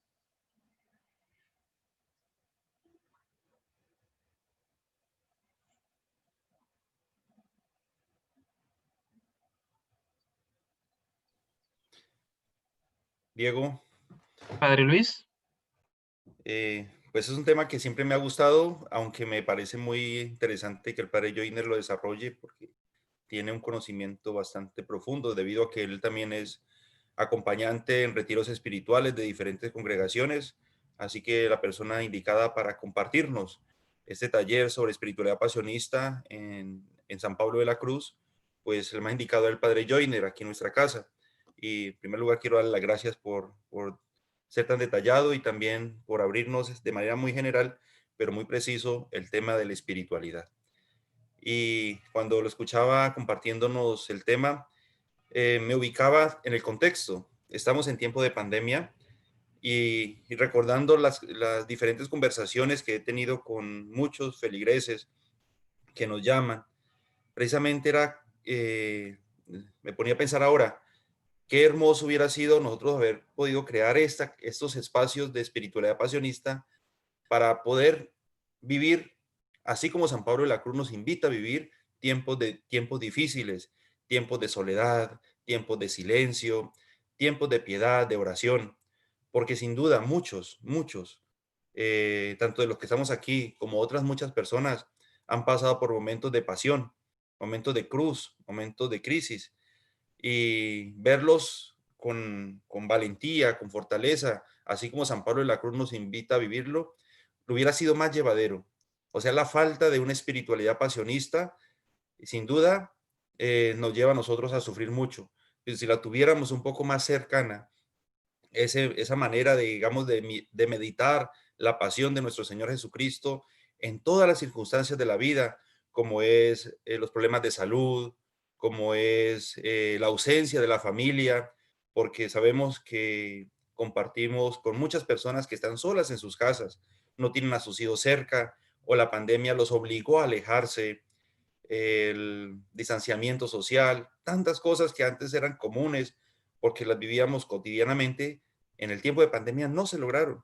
Diego, Padre Luis. pues es un tema que siempre me ha gustado, aunque me parece muy interesante que el padre Joyner lo desarrolle porque tiene un conocimiento bastante profundo debido a que él también es acompañante en retiros espirituales de diferentes congregaciones, así que la persona indicada para compartirnos este taller sobre espiritualidad pasionista en San Pablo de la Cruz, pues el más indicado es el padre Joyner aquí en nuestra casa. Y en primer lugar quiero darle las gracias por ser tan detallado y también por abrirnos de manera muy general, pero muy preciso, el tema de la espiritualidad. Y cuando lo escuchaba compartiéndonos el tema, me ubicaba en el contexto. Estamos en tiempo de pandemia y recordando las diferentes conversaciones que he tenido con muchos feligreses que nos llaman, precisamente me ponía a pensar ahora, qué hermoso hubiera sido nosotros haber podido crear estos espacios de espiritualidad pasionista para poder vivir, así como San Pablo de la Cruz nos invita a vivir tiempos difíciles, tiempos de soledad, tiempos de silencio, tiempos de piedad, de oración, porque sin duda muchos, tanto de los que estamos aquí como otras muchas personas, han pasado por momentos de pasión, momentos de cruz, momentos de crisis, y verlos con valentía, con fortaleza, así como San Pablo de la Cruz nos invita a vivirlo, hubiera sido más llevadero. O sea, la falta de una espiritualidad pasionista, sin duda, nos lleva a nosotros a sufrir mucho. Y si la tuviéramos un poco más cercana, esa manera de, digamos, de meditar la pasión de nuestro Señor Jesucristo en todas las circunstancias de la vida, como es los problemas de salud, como es la ausencia de la familia, porque sabemos que compartimos con muchas personas que están solas en sus casas, no tienen a sus hijos cerca, o la pandemia los obligó a alejarse, el distanciamiento social, tantas cosas que antes eran comunes porque las vivíamos cotidianamente, en el tiempo de pandemia no se lograron.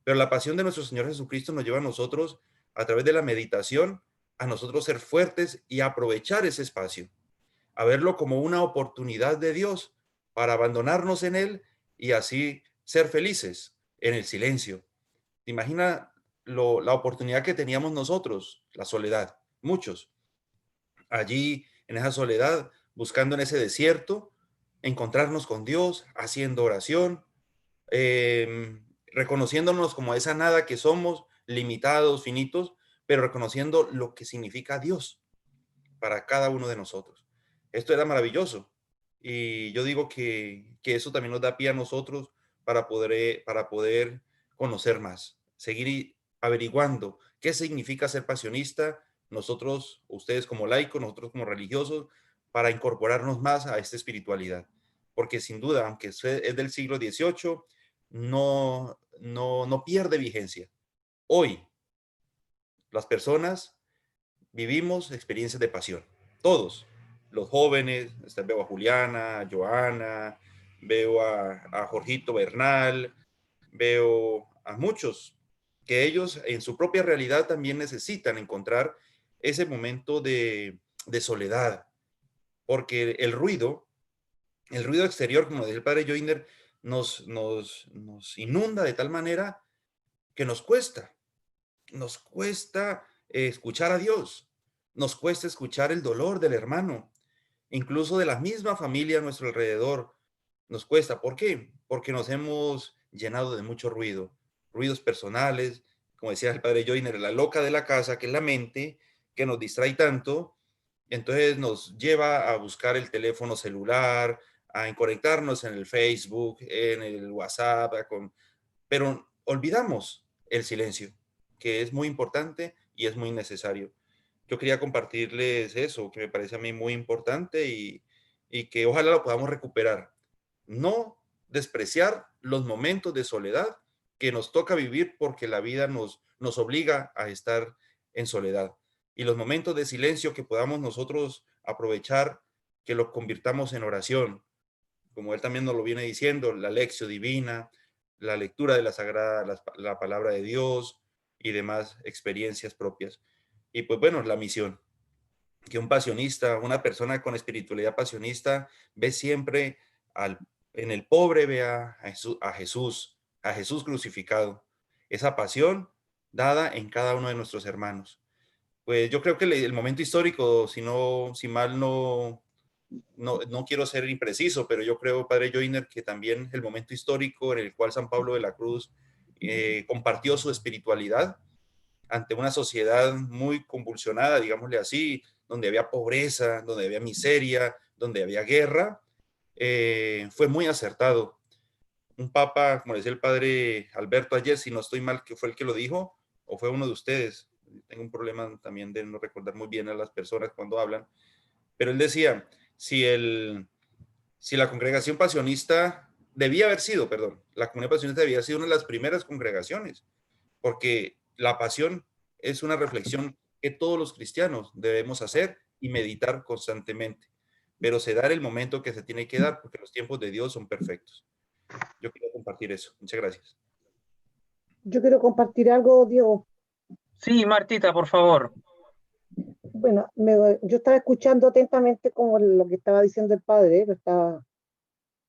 Pero la pasión de nuestro Señor Jesucristo nos lleva a nosotros, a través de la meditación, a nosotros ser fuertes y aprovechar ese espacio, a verlo como una oportunidad de Dios para abandonarnos en Él y así ser felices en el silencio. Imagina la oportunidad que teníamos nosotros, la soledad, muchos allí en esa soledad, buscando en ese desierto, encontrarnos con Dios, haciendo oración, reconociéndonos como esa nada que somos, limitados, finitos, pero reconociendo lo que significa Dios para cada uno de nosotros. Esto era maravilloso. Y yo digo que eso también nos da pie a nosotros para poder conocer más, seguir averiguando qué significa ser pasionista, nosotros, ustedes como laicos, nosotros como religiosos, para incorporarnos más a esta espiritualidad. Porque sin duda, aunque es del siglo XVIII, no pierde vigencia. Hoy, las personas vivimos experiencias de pasión. Todos, los jóvenes, veo a Juliana, a Joana, veo a Jorgito Bernal, veo a muchos que ellos en su propia realidad también necesitan encontrar ese momento de soledad, porque el ruido exterior, como decía el padre Joyner, nos inunda de tal manera que nos cuesta escuchar a Dios, nos cuesta escuchar el dolor del hermano, incluso de la misma familia a nuestro alrededor. Nos cuesta. ¿Por qué? Porque nos hemos llenado de mucho ruido, ruidos personales, como decía el padre Joyner, la loca de la casa, que es la mente, que nos distrae tanto, entonces nos lleva a buscar el teléfono celular, a conectarnos en el Facebook, en el WhatsApp, pero olvidamos el silencio, que es muy importante y es muy necesario. Yo quería compartirles eso, que me parece a mí muy importante y que ojalá lo podamos recuperar. No despreciar los momentos de soledad, que nos toca vivir porque la vida nos obliga a estar en soledad. Y los momentos de silencio que podamos nosotros aprovechar, que los convirtamos en oración, como él también nos lo viene diciendo, la lección divina, la lectura de la sagrada, la palabra de Dios y demás experiencias propias. Y pues bueno, la misión, que un pasionista, una persona con espiritualidad pasionista, ve siempre en el pobre, ve a Jesús crucificado, esa pasión dada en cada uno de nuestros hermanos. Pues yo creo que el momento histórico, si mal no quiero ser impreciso, pero yo creo, Padre Joyner, que también el momento histórico en el cual San Pablo de la Cruz compartió su espiritualidad ante una sociedad muy convulsionada, digámosle así, donde había pobreza, donde había miseria, donde había guerra, fue muy acertado. Un papa, como decía el padre Alberto ayer, si no estoy mal, que fue el que lo dijo, o fue uno de ustedes. Tengo un problema también de no recordar muy bien a las personas cuando hablan, pero él decía, si la congregación pasionista la comunidad pasionista debía haber sido una de las primeras congregaciones, porque la pasión es una reflexión que todos los cristianos debemos hacer y meditar constantemente, pero se da el momento que se tiene que dar, porque los tiempos de Dios son perfectos. Yo quiero compartir eso. Muchas gracias. Yo quiero compartir algo, Diego. Sí, Martita, por favor. Bueno, yo estaba escuchando atentamente como lo que estaba diciendo el padre, lo estaba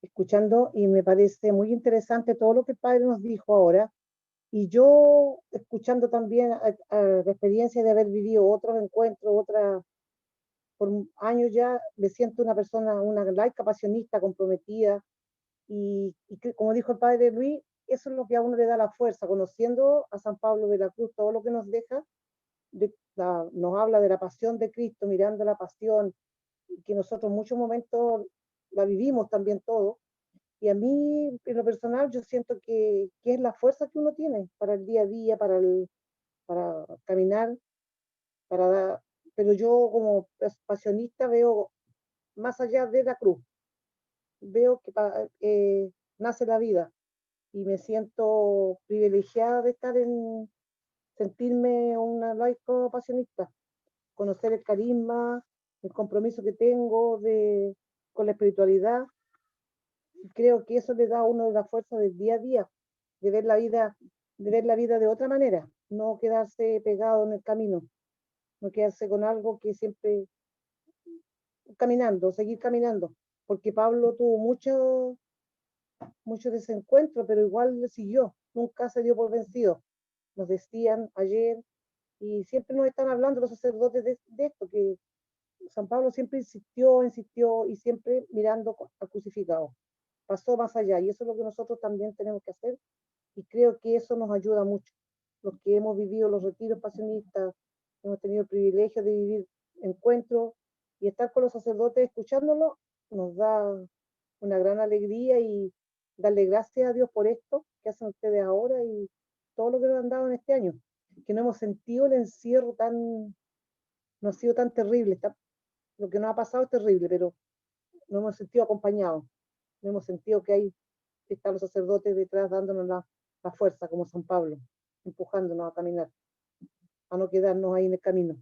escuchando y me parece muy interesante todo lo que el padre nos dijo ahora. Y yo, escuchando también la experiencia de haber vivido otros encuentros, por años ya, me siento una persona, una laica pasionista, comprometida. Como dijo el padre Luis, eso es lo que a uno le da la fuerza, conociendo a San Pablo de la Cruz, todo lo que nos deja, nos habla de la pasión de Cristo, mirando la pasión, y que nosotros en muchos momentos la vivimos también todo. Y a mí, en lo personal, yo siento que es la fuerza que uno tiene para el día a día, para caminar, pero yo como pasionista veo más allá de la cruz, veo que nace la vida y me siento privilegiada de sentirme una laico pasionista, conocer el carisma, el compromiso que tengo con la espiritualidad. Creo que eso le da a uno la fuerza del día a día, de ver la vida de otra manera, no quedarse pegado en el camino, no quedarse con algo que siempre seguir caminando, porque Pablo tuvo mucho desencuentro, pero igual le siguió, nunca se dio por vencido. Nos decían ayer, y siempre nos están hablando los sacerdotes de esto, que San Pablo siempre insistió y siempre mirando al crucificado. Pasó más allá, y eso es lo que nosotros también tenemos que hacer, y creo que eso nos ayuda mucho. Los que hemos vivido los retiros pasionistas, hemos tenido el privilegio de vivir encuentros y estar con los sacerdotes escuchándolos, nos da una gran alegría y darle gracias a Dios por esto que hacen ustedes ahora y todo lo que nos han dado en este año, que no hemos sentido el encierro no ha sido tan terrible, lo que nos ha pasado es terrible, pero nos hemos sentido acompañados, no hemos sentido que están los sacerdotes detrás dándonos la fuerza como San Pablo, empujándonos a caminar, a no quedarnos ahí en el camino.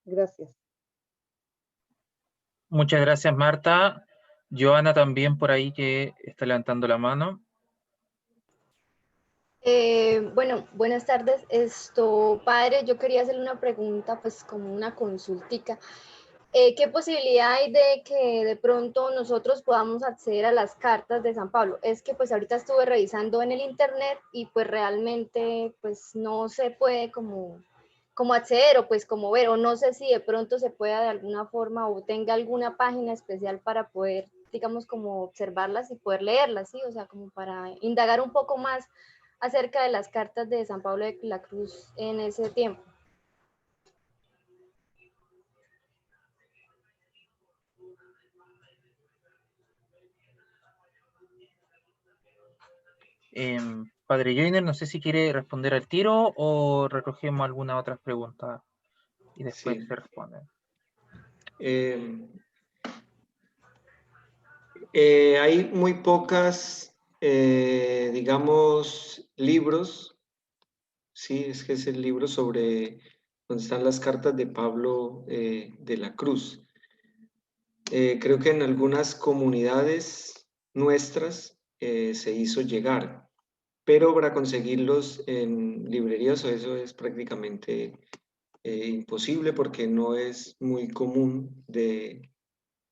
Gracias. Muchas gracias, Marta. Joana también por ahí que está levantando la mano. Bueno, buenas tardes. Padre, yo quería hacerle una pregunta, pues como una consultica. ¿Qué posibilidad hay de que de pronto nosotros podamos acceder a las cartas de San Pablo? Es que pues ahorita estuve revisando en el internet y pues realmente pues no se puede como acceder o pues como ver, o no sé si de pronto se pueda de alguna forma o tenga alguna página especial para poder, digamos, como observarlas y poder leerlas, ¿sí? O sea, como para indagar un poco más acerca de las cartas de San Pablo de la Cruz en ese tiempo. Padre Joyner, no sé si quiere responder al tiro o recogemos alguna otra pregunta y después Sí. se responden. Hay muy pocas digamos, libros. Sí, es que es el libro sobre donde están las cartas de Pablo de la Cruz. Creo que en algunas comunidades nuestras se hizo llegar, pero para conseguirlos en librerías eso es prácticamente imposible porque no es muy común de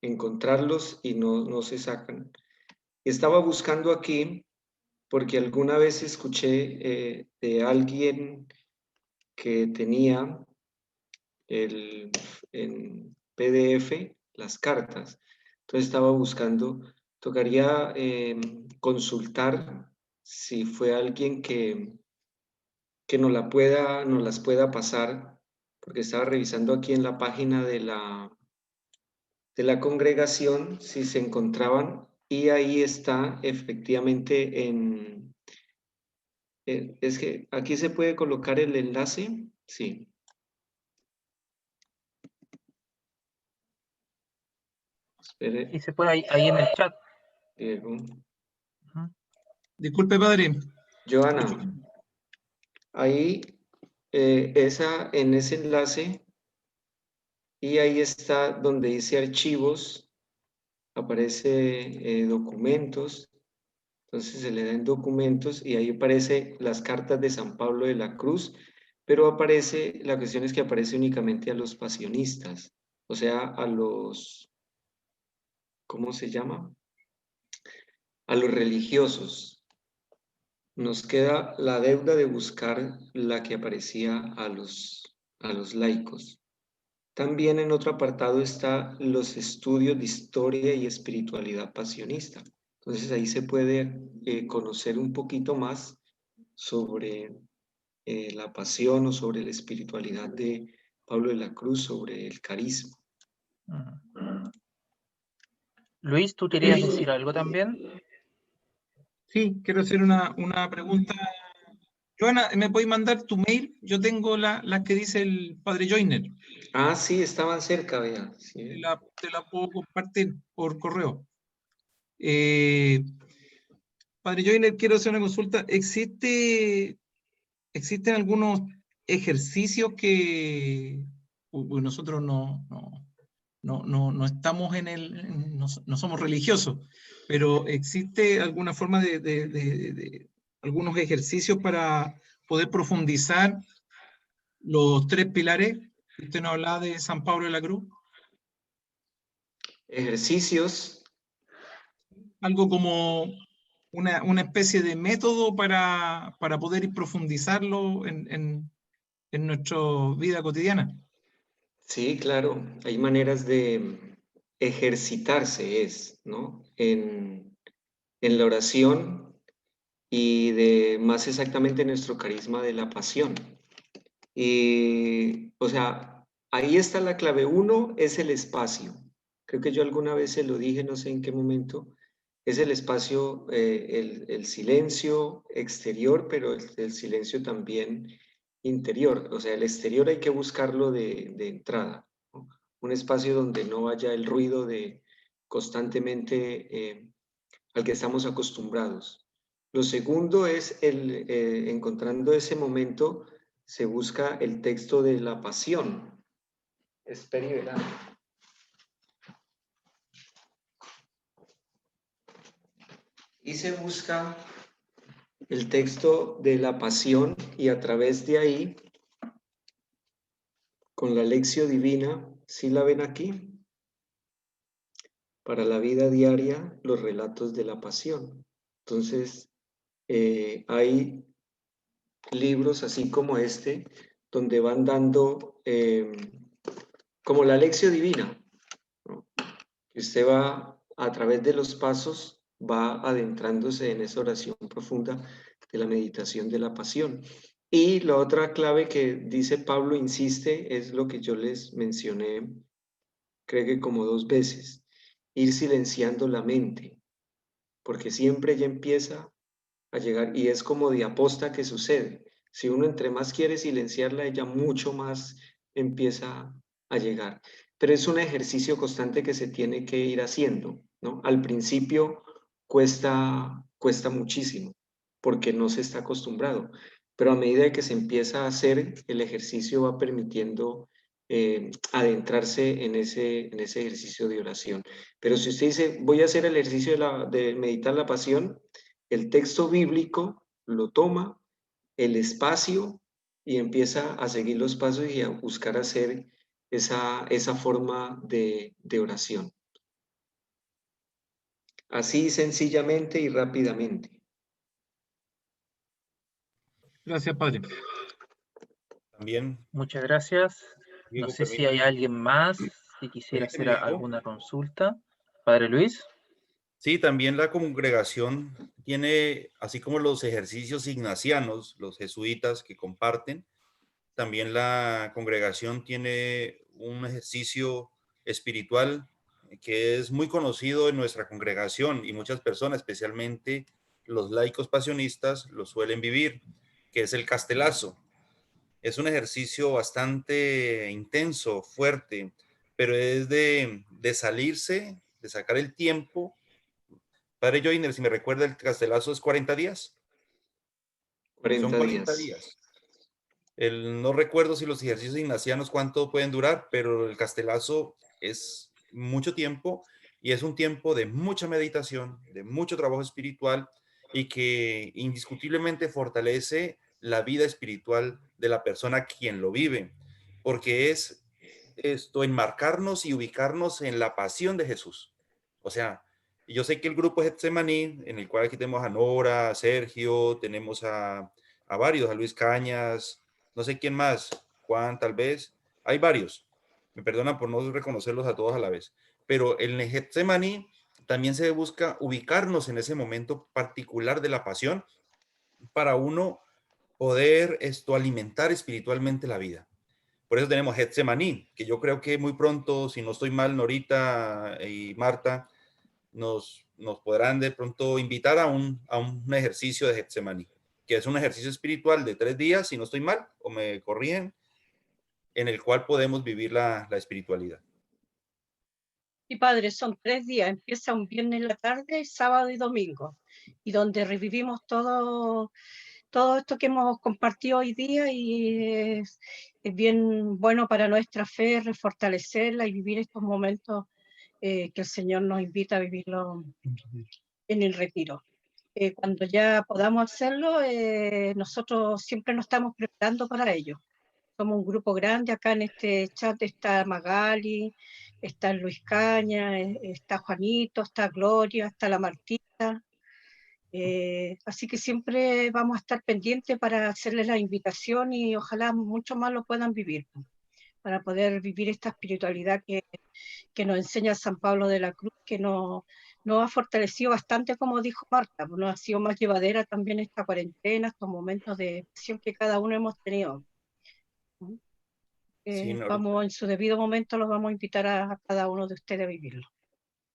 encontrarlos y no se sacan. Estaba buscando aquí porque alguna vez escuché de alguien que tenía en PDF las cartas. Entonces estaba buscando, tocaría consultar si fue alguien que nos las pueda pasar, porque estaba revisando aquí en la página de la congregación si se encontraban y ahí está efectivamente es que aquí se puede colocar el enlace, sí. Espere, Y se puede ahí en el chat. Diego. Disculpe, padre. Joana, ahí en ese enlace y ahí está donde dice archivos, aparece documentos, entonces se le dan documentos y ahí aparece las cartas de San Pablo de la Cruz, pero aparece, la cuestión es que aparece únicamente a los pasionistas, o sea, a los, ¿cómo se llama? A los religiosos. Nos queda la deuda de buscar la que aparecía a los laicos. También en otro apartado está los estudios de historia y espiritualidad pasionista. Entonces ahí se puede conocer un poquito más sobre la pasión o sobre la espiritualidad de Pablo de la Cruz, sobre el carisma. Luis, ¿tú querías decir algo también? Sí, quiero hacer una pregunta. Joana, ¿me podéis mandar tu mail? Yo tengo la que dice el padre Joyner. Ah, sí, estaban cerca, vea. Sí. Te la puedo compartir por correo. Padre Joyner, quiero hacer una consulta. ¿Existen algunos ejercicios que nosotros no estamos no somos religiosos, pero existe alguna forma de algunos ejercicios para poder profundizar los tres pilares? Usted nos hablaba de San Pablo de la Cruz. Ejercicios. Algo como una especie de método para poder ir profundizarlo en nuestra vida cotidiana. Sí, claro, hay maneras de ejercitarse, ¿no? En la oración y más exactamente nuestro carisma de la pasión. Y, o sea, ahí está la clave. Uno es el espacio. Creo que yo alguna vez se lo dije, no sé en qué momento. Es el espacio, el silencio exterior, pero el silencio también interior. O sea, el exterior hay que buscarlo de entrada, ¿no? Un espacio donde no haya el ruido de constantemente al que estamos acostumbrados. Lo segundo es encontrando ese momento, se busca el texto de la pasión. Espera y verá. Y se busca el texto de la pasión y a través de ahí, con la lección divina, ¿sí la ven aquí? Para la vida diaria, los relatos de la pasión. Entonces, hay libros así como este, donde van dando como la lección divina, ¿no? Que usted va a través de los pasos, va adentrándose en esa oración profunda de la meditación de la pasión. Y la otra clave que dice Pablo, insiste, es lo que yo les mencioné, creo que como 2 veces, ir silenciando la mente, porque siempre ya empieza a llegar, y es como de aposta que sucede. Si uno entre más quiere silenciarla, ella mucho más empieza a llegar. Pero es un ejercicio constante que se tiene que ir haciendo, ¿no? Al principio cuesta cuesta muchísimo porque no se está acostumbrado. Pero a medida que se empieza a hacer, el ejercicio va permitiendo adentrarse en ese ejercicio de oración. Pero si usted dice, voy a hacer el ejercicio de meditar la pasión, el texto bíblico lo toma, el espacio, y empieza a seguir los pasos y a buscar hacer esa forma de oración. Así sencillamente y rápidamente. Gracias, padre. También, Muchas gracias. No Diego, sé si hay alguien más, si quisiera hacer permíteme, Diego. alguna consulta. Padre Luis. Sí, también la congregación tiene, así como los ejercicios ignacianos, los jesuitas que comparten, también la congregación tiene un ejercicio espiritual que es muy conocido en nuestra congregación y muchas personas, especialmente los laicos pasionistas, lo suelen vivir, que es el castelazo. Es un ejercicio bastante intenso, fuerte, pero es de salirse, de sacar el tiempo. Padre Joyner, si me recuerda, el castelazo es 40 días. 40 Son 40 días. días. No recuerdo si los ejercicios ignacianos cuánto pueden durar, pero el castelazo es mucho tiempo y es un tiempo de mucha meditación, de mucho trabajo espiritual y que indiscutiblemente fortalece la vida espiritual de la persona quien lo vive, porque es esto, enmarcarnos y ubicarnos en la pasión de Jesús. O sea, yo sé que el grupo Getsemaní, en el cual aquí tenemos a Nora, a Sergio, tenemos a varios, a Luis Cañas, no sé quién más, Juan tal vez, hay varios, me perdonan por no reconocerlos a todos a la vez, pero en el Getsemaní también se busca ubicarnos en ese momento particular de la pasión para uno poder alimentar espiritualmente la vida. Por eso tenemos Getsemaní, que yo creo que muy pronto, si no estoy mal, Norita y Marta, nos podrán de pronto invitar a un ejercicio de Getsemaní, que es un ejercicio espiritual de 3 días, si no estoy mal, o me corrigen, en el cual podemos vivir la espiritualidad. Y padre, son 3 días, empieza un viernes en la tarde, sábado y domingo, y donde revivimos todo esto que hemos compartido hoy día, y es bien bueno para nuestra fe, refortalecerla y vivir estos momentos que el Señor nos invita a vivirlo en el retiro. Cuando ya podamos hacerlo, nosotros siempre nos estamos preparando para ello. Somos un grupo grande, acá en este chat está Magali, está Luis Caña, está Juanito, está Gloria, está la Martita. Así que siempre vamos a estar pendientes para hacerles la invitación y ojalá mucho más lo puedan vivir, para poder vivir esta espiritualidad que nos enseña San Pablo de la Cruz, que nos ha fortalecido bastante, como dijo Marta, nos ha sido más llevadera también esta cuarentena, estos momentos de presión que cada uno hemos tenido. Sí, Vamos en su debido momento, los vamos a invitar a cada uno de ustedes a vivirlo.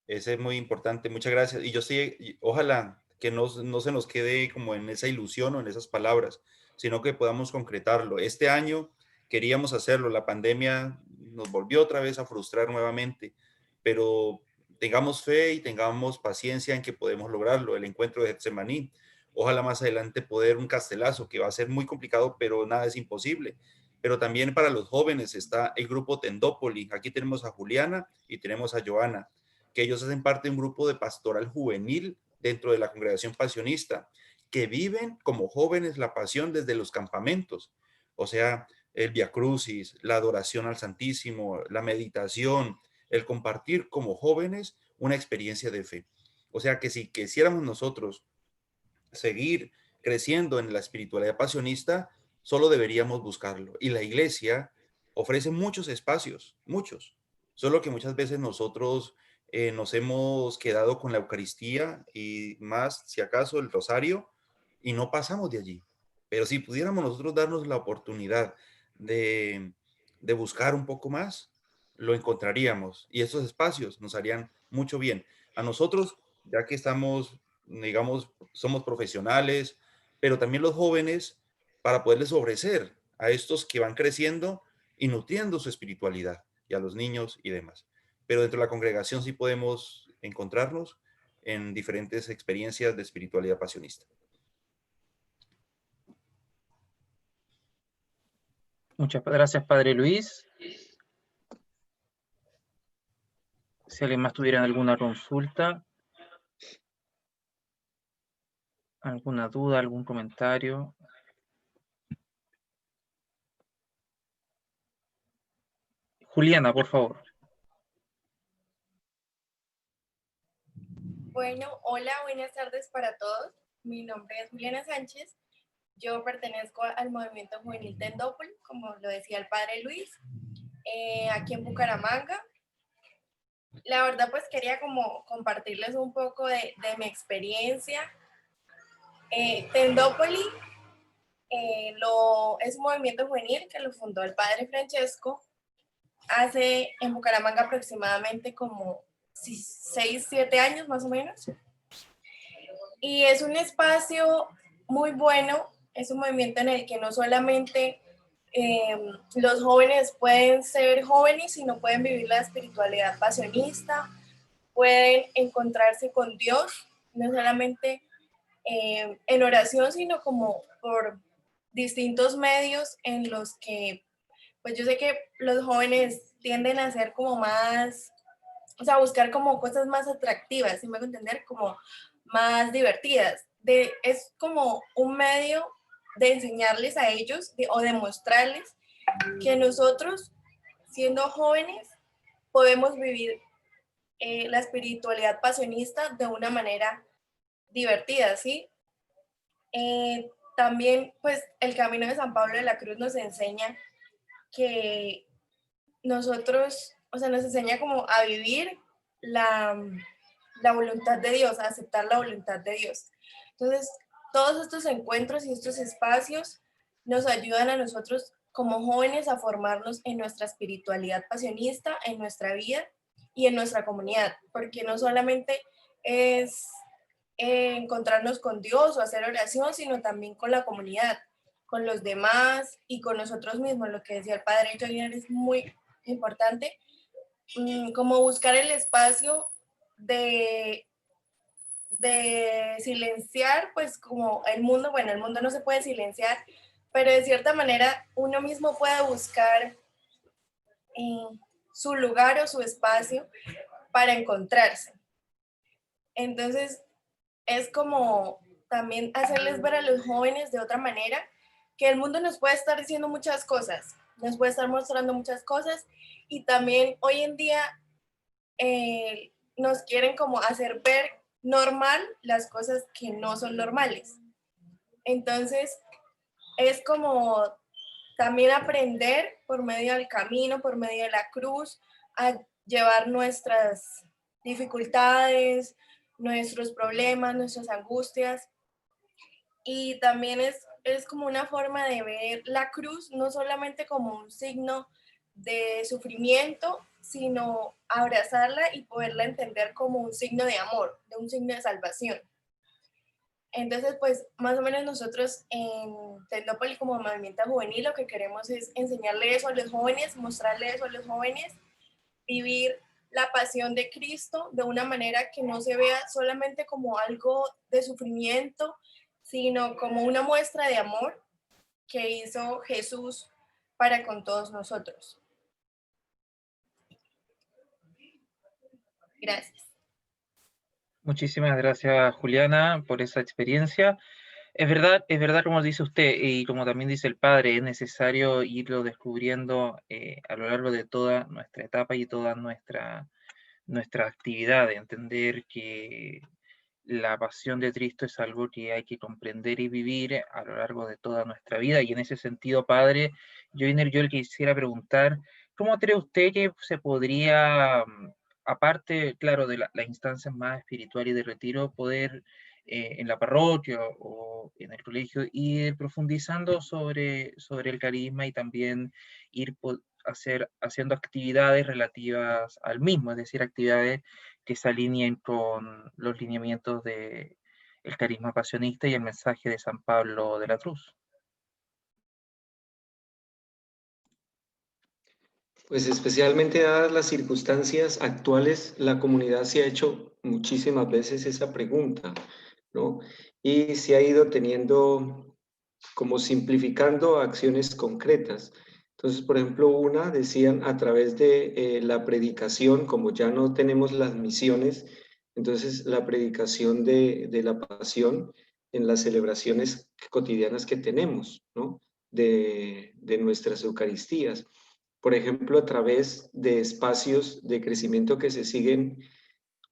Ese es muy importante, muchas gracias. Y yo sí, ojalá que no se nos quede como en esa ilusión o en esas palabras, sino que podamos concretarlo. Este año queríamos hacerlo, la pandemia nos volvió otra vez a frustrar nuevamente, pero tengamos fe y tengamos paciencia en que podemos lograrlo, el encuentro de Getsemaní. Ojalá más adelante poder un castelazo, que va a ser muy complicado, pero nada es imposible. Pero también para los jóvenes está el grupo Tendópoli. Aquí tenemos a Juliana y tenemos a Joana, que ellos hacen parte de un grupo de pastoral juvenil dentro de la congregación pasionista, que viven como jóvenes la pasión desde los campamentos. O sea, el Via Crucis, la adoración al Santísimo, la meditación, el compartir como jóvenes una experiencia de fe. O sea que si quisiéramos nosotros seguir creciendo en la espiritualidad pasionista, solo deberíamos buscarlo. Y la iglesia ofrece muchos espacios, muchos. Solo que muchas veces nosotros nos hemos quedado con la Eucaristía y más, si acaso, el rosario, y no pasamos de allí. Pero si pudiéramos nosotros darnos la oportunidad de buscar un poco más, lo encontraríamos. Y esos espacios nos harían mucho bien. A nosotros, ya que estamos, digamos, somos profesionales, pero también los jóvenes, para poderles ofrecer a estos que van creciendo y nutriendo su espiritualidad, y a los niños y demás. Pero dentro de la congregación sí podemos encontrarnos en diferentes experiencias de espiritualidad pasionista. Muchas gracias, Padre Luis. Si alguien más tuviera alguna consulta, alguna duda, algún comentario. Juliana, por favor. Bueno, hola, buenas tardes para todos. Mi nombre es Juliana Sánchez. Yo pertenezco al movimiento juvenil Tendópolis, como lo decía el padre Luis, aquí en Bucaramanga. La verdad, pues quería como compartirles un poco de mi experiencia. Tendópolis es un movimiento juvenil que lo fundó el padre Francesco hace en Bucaramanga aproximadamente como 6, 7 años más o menos. Y es un espacio muy bueno, es un movimiento en el que no solamente los jóvenes pueden ser jóvenes, sino pueden vivir la espiritualidad pasionista, pueden encontrarse con Dios, no solamente en oración, sino como por distintos medios en los que, pues yo sé que los jóvenes tienden a ser como más, o sea, buscar como cosas más atractivas, ¿sí me hago entender? Como más divertidas. Es como un medio de enseñarles a ellos o de mostrarles que nosotros, siendo jóvenes, podemos vivir la espiritualidad pasionista de una manera divertida, ¿sí? También, pues, el camino de San Pablo de la Cruz nos enseña que nosotros, o sea, nos enseña como a vivir la voluntad de Dios, a aceptar la voluntad de Dios. Entonces, todos estos encuentros y estos espacios nos ayudan a nosotros como jóvenes a formarnos en nuestra espiritualidad pasionista, en nuestra vida y en nuestra comunidad, porque no solamente es encontrarnos con Dios o hacer oración, sino también con la comunidad, con los demás y con nosotros mismos. Lo que decía el padre Joiner es muy importante, como buscar el espacio de silenciar, pues como el mundo, bueno, el mundo no se puede silenciar, pero de cierta manera uno mismo puede buscar su lugar o su espacio para encontrarse. Entonces, es como también hacerles ver a los jóvenes de otra manera que el mundo nos puede estar diciendo muchas cosas, nos puede estar mostrando muchas cosas, y también hoy en día nos quieren como hacer ver normal las cosas que no son normales. Entonces, es como también aprender por medio del camino, por medio de la cruz, a llevar nuestras dificultades, nuestros problemas, nuestras angustias. Y también es como una forma de ver la cruz, no solamente como un signo de sufrimiento, sino abrazarla y poderla entender como un signo de amor, de un signo de salvación. Entonces, pues, más o menos nosotros en Tendópolis como movimiento juvenil lo que queremos es enseñarle eso a los jóvenes, mostrarle eso a los jóvenes, vivir la pasión de Cristo de una manera que no se vea solamente como algo de sufrimiento, sino como una muestra de amor que hizo Jesús para con todos nosotros. Gracias. Muchísimas gracias, Juliana, por esa experiencia. Es verdad como dice usted y como también dice el padre, es necesario irlo descubriendo a lo largo de toda nuestra etapa y toda nuestra actividad, de entender que la pasión de Cristo es algo que hay que comprender y vivir a lo largo de toda nuestra vida. Y en ese sentido, padre Joiner, yo le quisiera preguntar, ¿cómo cree usted que se podría, aparte, claro, de las instancias más espirituales y de retiro, poder en la parroquia o en el colegio ir profundizando sobre el carisma y también ir haciendo actividades relativas al mismo, es decir, actividades que se alineen con los lineamientos del carisma pasionista y el mensaje de San Pablo de la Cruz? Pues especialmente dadas las circunstancias actuales, la comunidad se ha hecho muchísimas veces esa pregunta, ¿no? Y se ha ido teniendo, como simplificando acciones concretas. Entonces, por ejemplo, una, decían, a través de la predicación, como ya no tenemos las misiones, entonces la predicación de la pasión en las celebraciones cotidianas que tenemos, ¿no? De nuestras Eucaristías. Por ejemplo, a través de espacios de crecimiento que se siguen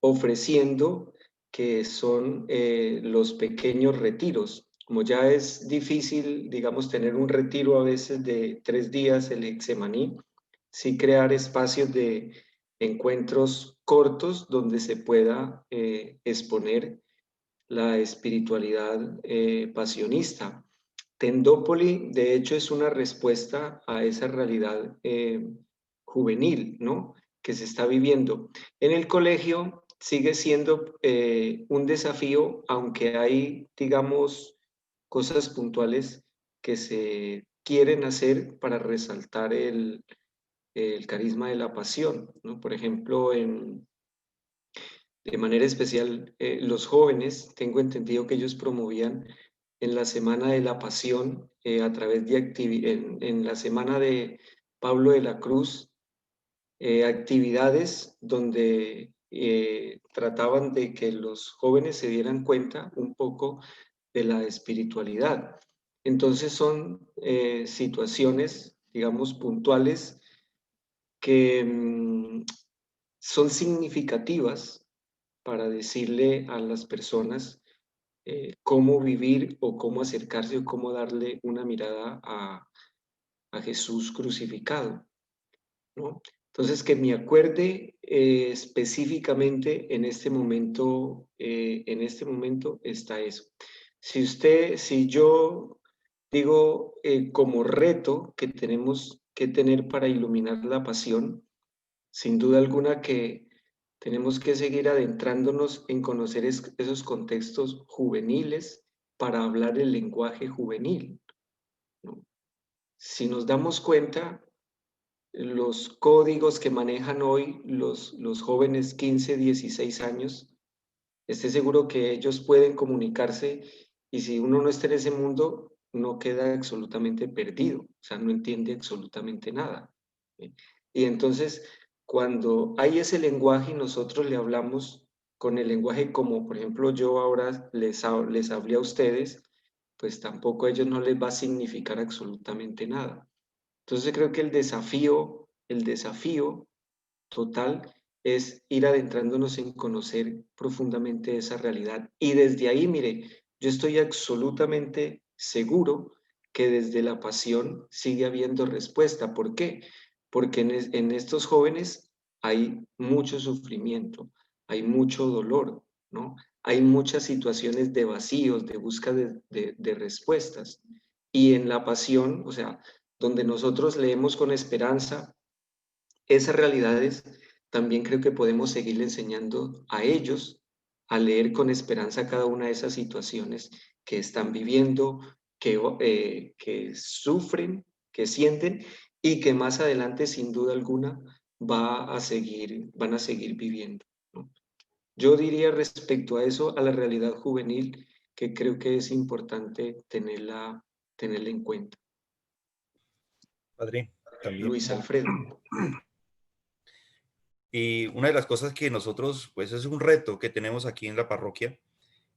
ofreciendo, que son los pequeños retiros. Como ya es difícil, digamos, tener un retiro a veces de 3 días, el Hexemaní, sí crear espacios de encuentros cortos donde se pueda exponer la espiritualidad pasionista. Tendópoli, de hecho, es una respuesta a esa realidad juvenil, ¿no? Que se está viviendo. En el colegio sigue siendo un desafío, aunque hay, digamos, cosas puntuales que se quieren hacer para resaltar el carisma de la pasión, ¿no? Por ejemplo, de manera especial, los jóvenes, tengo entendido que ellos promovían en la Semana de la Pasión, a través de en la Semana de Pablo de la Cruz, actividades donde trataban de que los jóvenes se dieran cuenta un poco de la espiritualidad. Entonces son situaciones, digamos, puntuales que son significativas para decirle a las personas cómo vivir o cómo acercarse o cómo darle una mirada a Jesús crucificado, ¿no? Entonces, que me acuerde específicamente en este momento está eso. Si yo digo como reto que tenemos que tener para iluminar la pasión, sin duda alguna que tenemos que seguir adentrándonos en conocer esos contextos juveniles para hablar el lenguaje juvenil, ¿no? Si nos damos cuenta, los códigos que manejan hoy los jóvenes 15, 16 años, esté seguro que ellos pueden comunicarse y si uno no está en ese mundo, no queda absolutamente perdido, o sea, no entiende absolutamente nada, ¿sí? Y entonces, cuando hay ese lenguaje y nosotros le hablamos con el lenguaje como, por ejemplo, yo ahora les hablé a ustedes, pues tampoco a ellos no les va a significar absolutamente nada. Entonces creo que el desafío total es ir adentrándonos en conocer profundamente esa realidad. Y desde ahí, mire, yo estoy absolutamente seguro que desde la pasión sigue habiendo respuesta. ¿Por qué? Porque en estos jóvenes hay mucho sufrimiento, hay mucho dolor, ¿no? Hay muchas situaciones de vacíos, de búsqueda de respuestas. Y en la pasión, o sea, donde nosotros leemos con esperanza esas realidades, también creo que podemos seguir enseñando a ellos a leer con esperanza cada una de esas situaciones que están viviendo, que sufren, que sienten y que más adelante, sin duda alguna, van a seguir viviendo, ¿no? Yo diría respecto a eso, a la realidad juvenil, que creo que es importante tenerla en cuenta. Padre, también. Luis Alfredo. Y una de las cosas que nosotros, pues es un reto que tenemos aquí en la parroquia,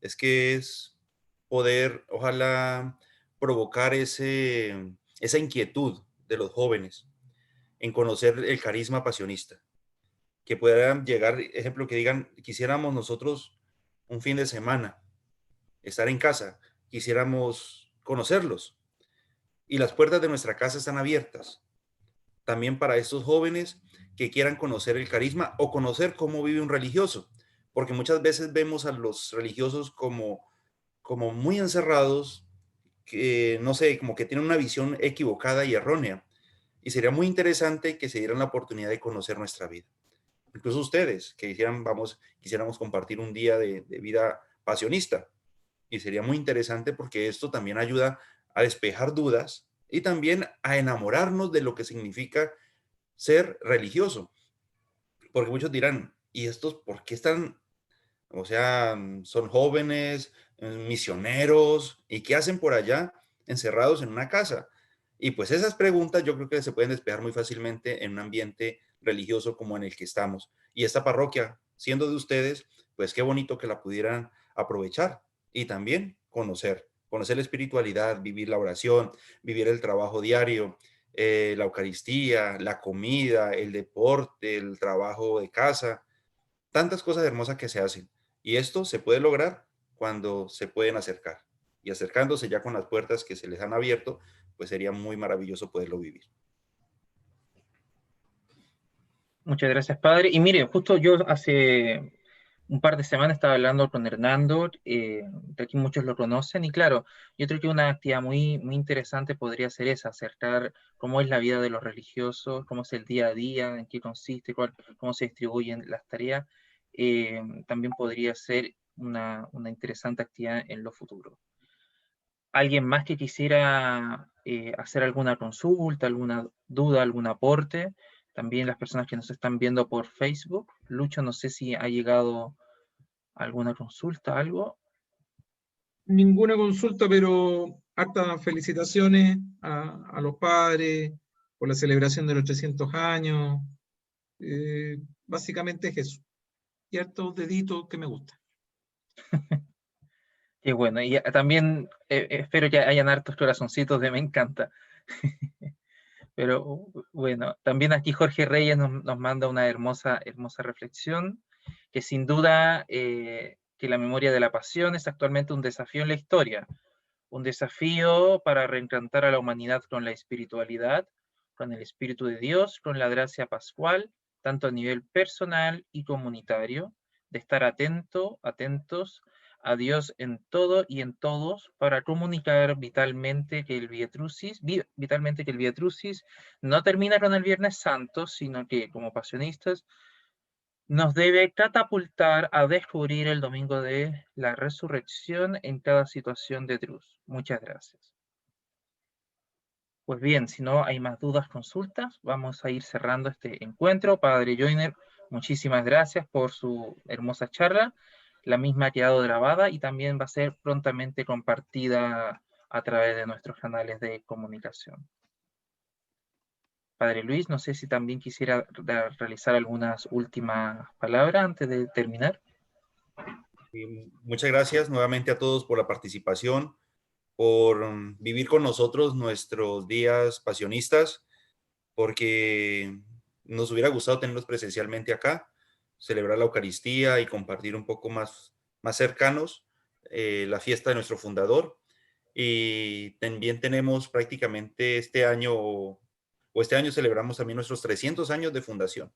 es que es poder, ojalá, provocar esa inquietud de los jóvenes en conocer el carisma pasionista. Que puedan llegar, ejemplo, que digan, quisiéramos nosotros un fin de semana estar en casa, quisiéramos conocerlos. Y las puertas de nuestra casa están abiertas también para estos jóvenes que quieran conocer el carisma o conocer cómo vive un religioso, porque muchas veces vemos a los religiosos como muy encerrados, que no sé, como que tienen una visión equivocada y errónea. Y sería muy interesante que se dieran la oportunidad de conocer nuestra vida. Incluso ustedes, que quisiéramos compartir un día de vida pasionista. Y sería muy interesante porque esto también ayuda a despejar dudas y también a enamorarnos de lo que significa ser religioso. Porque muchos dirán, ¿y estos por qué están O sea, son jóvenes, misioneros, ¿y qué hacen por allá encerrados en una casa? Y pues esas preguntas yo creo que se pueden despejar muy fácilmente en un ambiente religioso como en el que estamos. Y esta parroquia, siendo de ustedes, pues qué bonito que la pudieran aprovechar y también conocer la espiritualidad, vivir la oración, vivir el trabajo diario, la Eucaristía, la comida, el deporte, el trabajo de casa, tantas cosas hermosas que se hacen. Y esto se puede lograr cuando se pueden acercar. Y acercándose ya con las puertas que se les han abierto, pues sería muy maravilloso poderlo vivir. Muchas gracias, padre. Y mire, justo yo hace un par de semanas estaba hablando con Hernando, de aquí muchos lo conocen, y claro, yo creo que una actividad muy interesante podría ser esa, acercar cómo es la vida de los religiosos, cómo es el día a día, en qué consiste, cómo se distribuyen las tareas. También podría ser una interesante actividad en lo futuro. ¿Alguien más que quisiera hacer alguna consulta, alguna duda, algún aporte? También las personas que nos están viendo por Facebook. Lucho, no sé si ha llegado alguna consulta, algo. Ninguna consulta, pero hartas felicitaciones a los padres por la celebración de los 300 años. Básicamente es eso. Y hartos deditos que me gustan. Qué bueno. Y también espero que hayan hartos corazoncitos de me encanta. Pero bueno, también aquí Jorge Reyes nos manda una hermosa reflexión, que sin duda que la memoria de la pasión es actualmente un desafío en la historia, un desafío para reencantar a la humanidad con la espiritualidad, con el Espíritu de Dios, con la gracia pascual, tanto a nivel personal y comunitario, de estar atentos a Dios en todo y en todos para comunicar vitalmente que el Via Crucis no termina con el Viernes Santo, sino que como pasionistas nos debe catapultar a descubrir el domingo de la resurrección en cada situación de cruz. Muchas gracias. Pues bien, si no hay más dudas, consultas, vamos a ir cerrando este encuentro. Padre Joyner, muchísimas gracias por su hermosa charla. La misma ha quedado grabada y también va a ser prontamente compartida a través de nuestros canales de comunicación. Padre Luis, no sé si también quisiera realizar algunas últimas palabras antes de terminar. Muchas gracias nuevamente a todos por la participación, por vivir con nosotros nuestros días pasionistas, porque nos hubiera gustado tenerlos presencialmente acá, celebrar la Eucaristía y compartir un poco más cercanos la fiesta de nuestro fundador. Y también tenemos prácticamente este año celebramos también nuestros 300 años de fundación.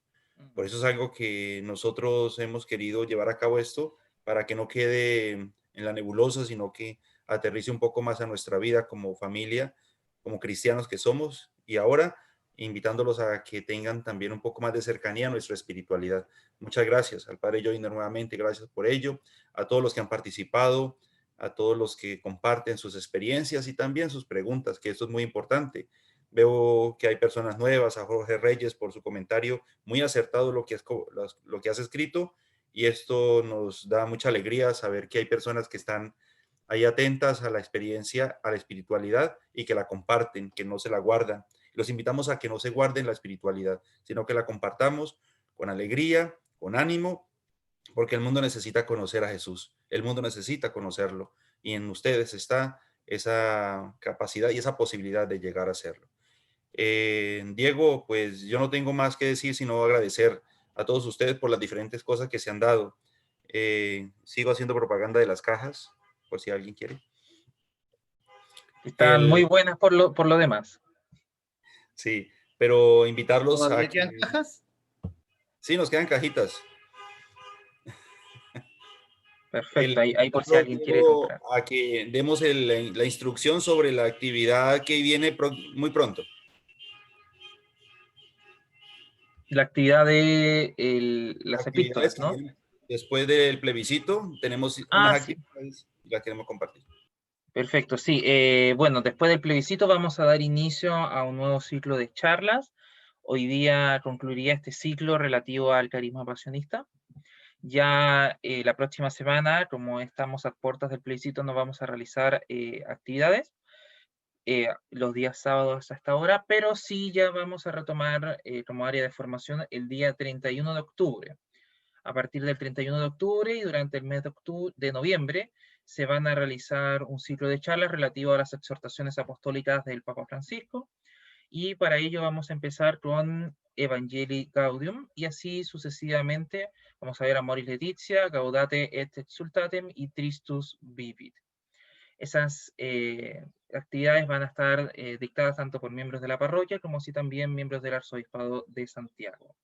Por eso es algo que nosotros hemos querido llevar a cabo esto, para que no quede en la nebulosa, sino que aterrice un poco más a nuestra vida como familia, como cristianos que somos, y ahora invitándolos a que tengan también un poco más de cercanía a nuestra espiritualidad. Muchas gracias al Padre Joyner nuevamente, gracias por ello, a todos los que han participado, a todos los que comparten sus experiencias y también sus preguntas, que esto es muy importante. Veo que hay personas nuevas, a Jorge Reyes por su comentario, muy acertado lo que has escrito, y esto nos da mucha alegría saber que hay personas que están ahí atentas a la experiencia, a la espiritualidad, y que la comparten, que no se la guardan. Los invitamos a que no se guarden la espiritualidad, sino que la compartamos con alegría, con ánimo, porque el mundo necesita conocer a Jesús, el mundo necesita conocerlo, y en ustedes está esa capacidad y esa posibilidad de llegar a hacerlo. Diego, pues yo no tengo más que decir, sino agradecer a todos ustedes por las diferentes cosas que se han dado. Sigo haciendo propaganda de las cajas, por si alguien quiere. Están muy buenas por lo demás. Sí, pero invitarlos ¿Todavía a quedan cajas? Sí, nos quedan cajitas. Perfecto, ahí por si alguien quiere comprar. A que demos la instrucción sobre la actividad que viene muy pronto. La actividad de las epístolas, ¿no? Después del plebiscito, tenemos unas actividades y las queremos compartir. Perfecto, sí. Bueno, después del plebiscito vamos a dar inicio a un nuevo ciclo de charlas. Hoy día concluiría este ciclo relativo al carisma pasionista. Ya la próxima semana, como estamos a puertas del plebiscito, no vamos a realizar actividades los días sábados a esta hora, pero sí ya vamos a retomar como área de formación el día 31 de octubre. A partir del 31 de octubre y durante el mes de noviembre se van a realizar un ciclo de charlas relativo a las exhortaciones apostólicas del Papa Francisco, y para ello vamos a empezar con Evangelii Gaudium, y así sucesivamente vamos a ver Amoris Laetitia, Gaudate et Exsultatem y Tristus Vivit. Esas actividades van a estar dictadas tanto por miembros de la parroquia como así también miembros del Arzobispado de Santiago.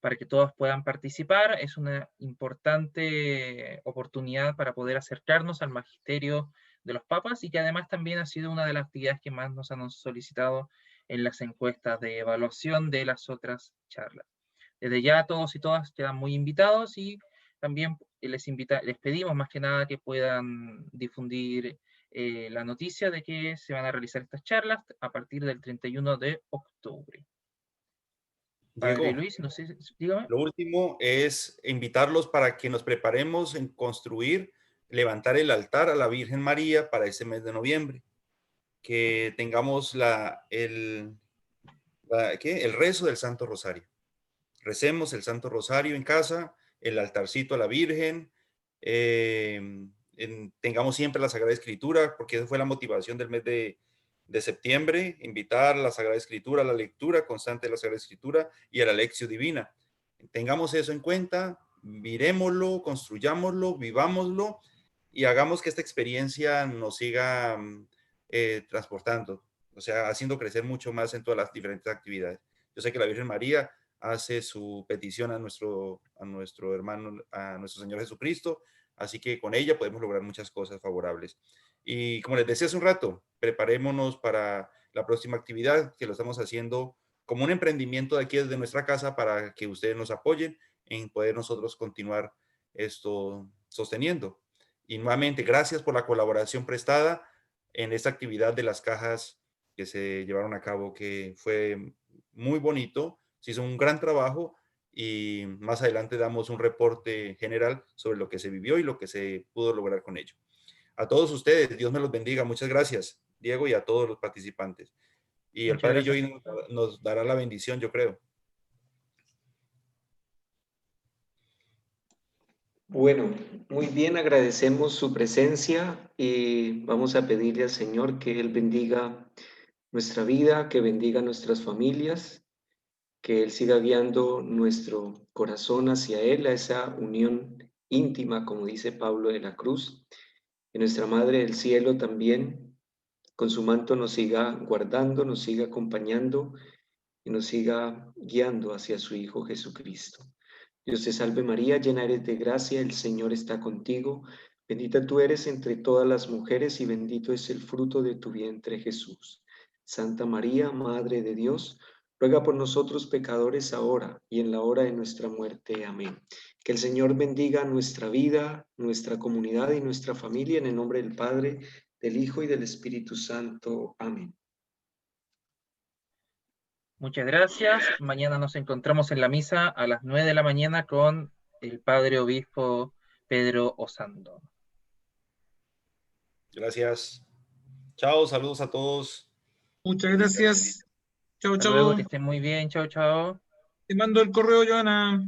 Para que todos puedan participar, es una importante oportunidad para poder acercarnos al magisterio de los papas, y que además también ha sido una de las actividades que más nos han solicitado en las encuestas de evaluación de las otras charlas. Desde ya todos y todas quedan muy invitados, y también les pedimos más que nada que puedan difundir la noticia de que se van a realizar estas charlas a partir del 31 de octubre. Padre Diego, Luis, no sé, dígame. lo último es invitarlos para que nos preparemos en construir, levantar el altar a la Virgen María para ese mes de noviembre. Que tengamos el rezo del Santo Rosario. Recemos el Santo Rosario en casa, el altarcito a la Virgen, tengamos siempre la Sagrada Escritura, porque esa fue la motivación del mes de septiembre, invitar a la Sagrada Escritura, a la lectura constante de la Sagrada Escritura y a la Lección Divina. Tengamos eso en cuenta, miremoslo, construyámoslo, vivámoslo y hagamos que esta experiencia nos siga transportando, o sea, haciendo crecer mucho más en todas las diferentes actividades. Yo sé que la Virgen María hace su petición a nuestro hermano, a nuestro Señor Jesucristo, así que con ella podemos lograr muchas cosas favorables. Y como les decía hace un rato, preparémonos para la próxima actividad, que lo estamos haciendo como un emprendimiento de aquí desde nuestra casa para que ustedes nos apoyen en poder nosotros continuar esto sosteniendo. Y nuevamente, gracias por la colaboración prestada en esta actividad de las cajas que se llevaron a cabo, que fue muy bonito, se hizo un gran trabajo y más adelante damos un reporte general sobre lo que se vivió y lo que se pudo lograr con ello. A todos ustedes, Dios me los bendiga. Muchas gracias, Diego, y a todos los participantes. Y el Padre Joy nos dará la bendición, yo creo. Bueno, muy bien, agradecemos su presencia y vamos a pedirle al Señor que Él bendiga nuestra vida, que bendiga nuestras familias, que Él siga guiando nuestro corazón hacia Él, a esa unión íntima, como dice Pablo de la Cruz. Que nuestra Madre del Cielo también, con su manto, nos siga guardando, nos siga acompañando y nos siga guiando hacia su Hijo Jesucristo. Dios te salve María, llena eres de gracia, el Señor está contigo. Bendita tú eres entre todas las mujeres y bendito es el fruto de tu vientre, Jesús. Santa María, Madre de Dios, ruega por nosotros pecadores ahora y en la hora de nuestra muerte. Amén. Que el Señor bendiga nuestra vida, nuestra comunidad y nuestra familia en el nombre del Padre, del Hijo y del Espíritu Santo. Amén. Muchas gracias. Mañana nos encontramos en la misa a las 9 de la mañana con el Padre Obispo Pedro Osando. Gracias. Chao, saludos a todos. Muchas gracias. Chao, Hasta chao. luego, que estén muy bien. Chao, chao. Te mando el correo, Joana.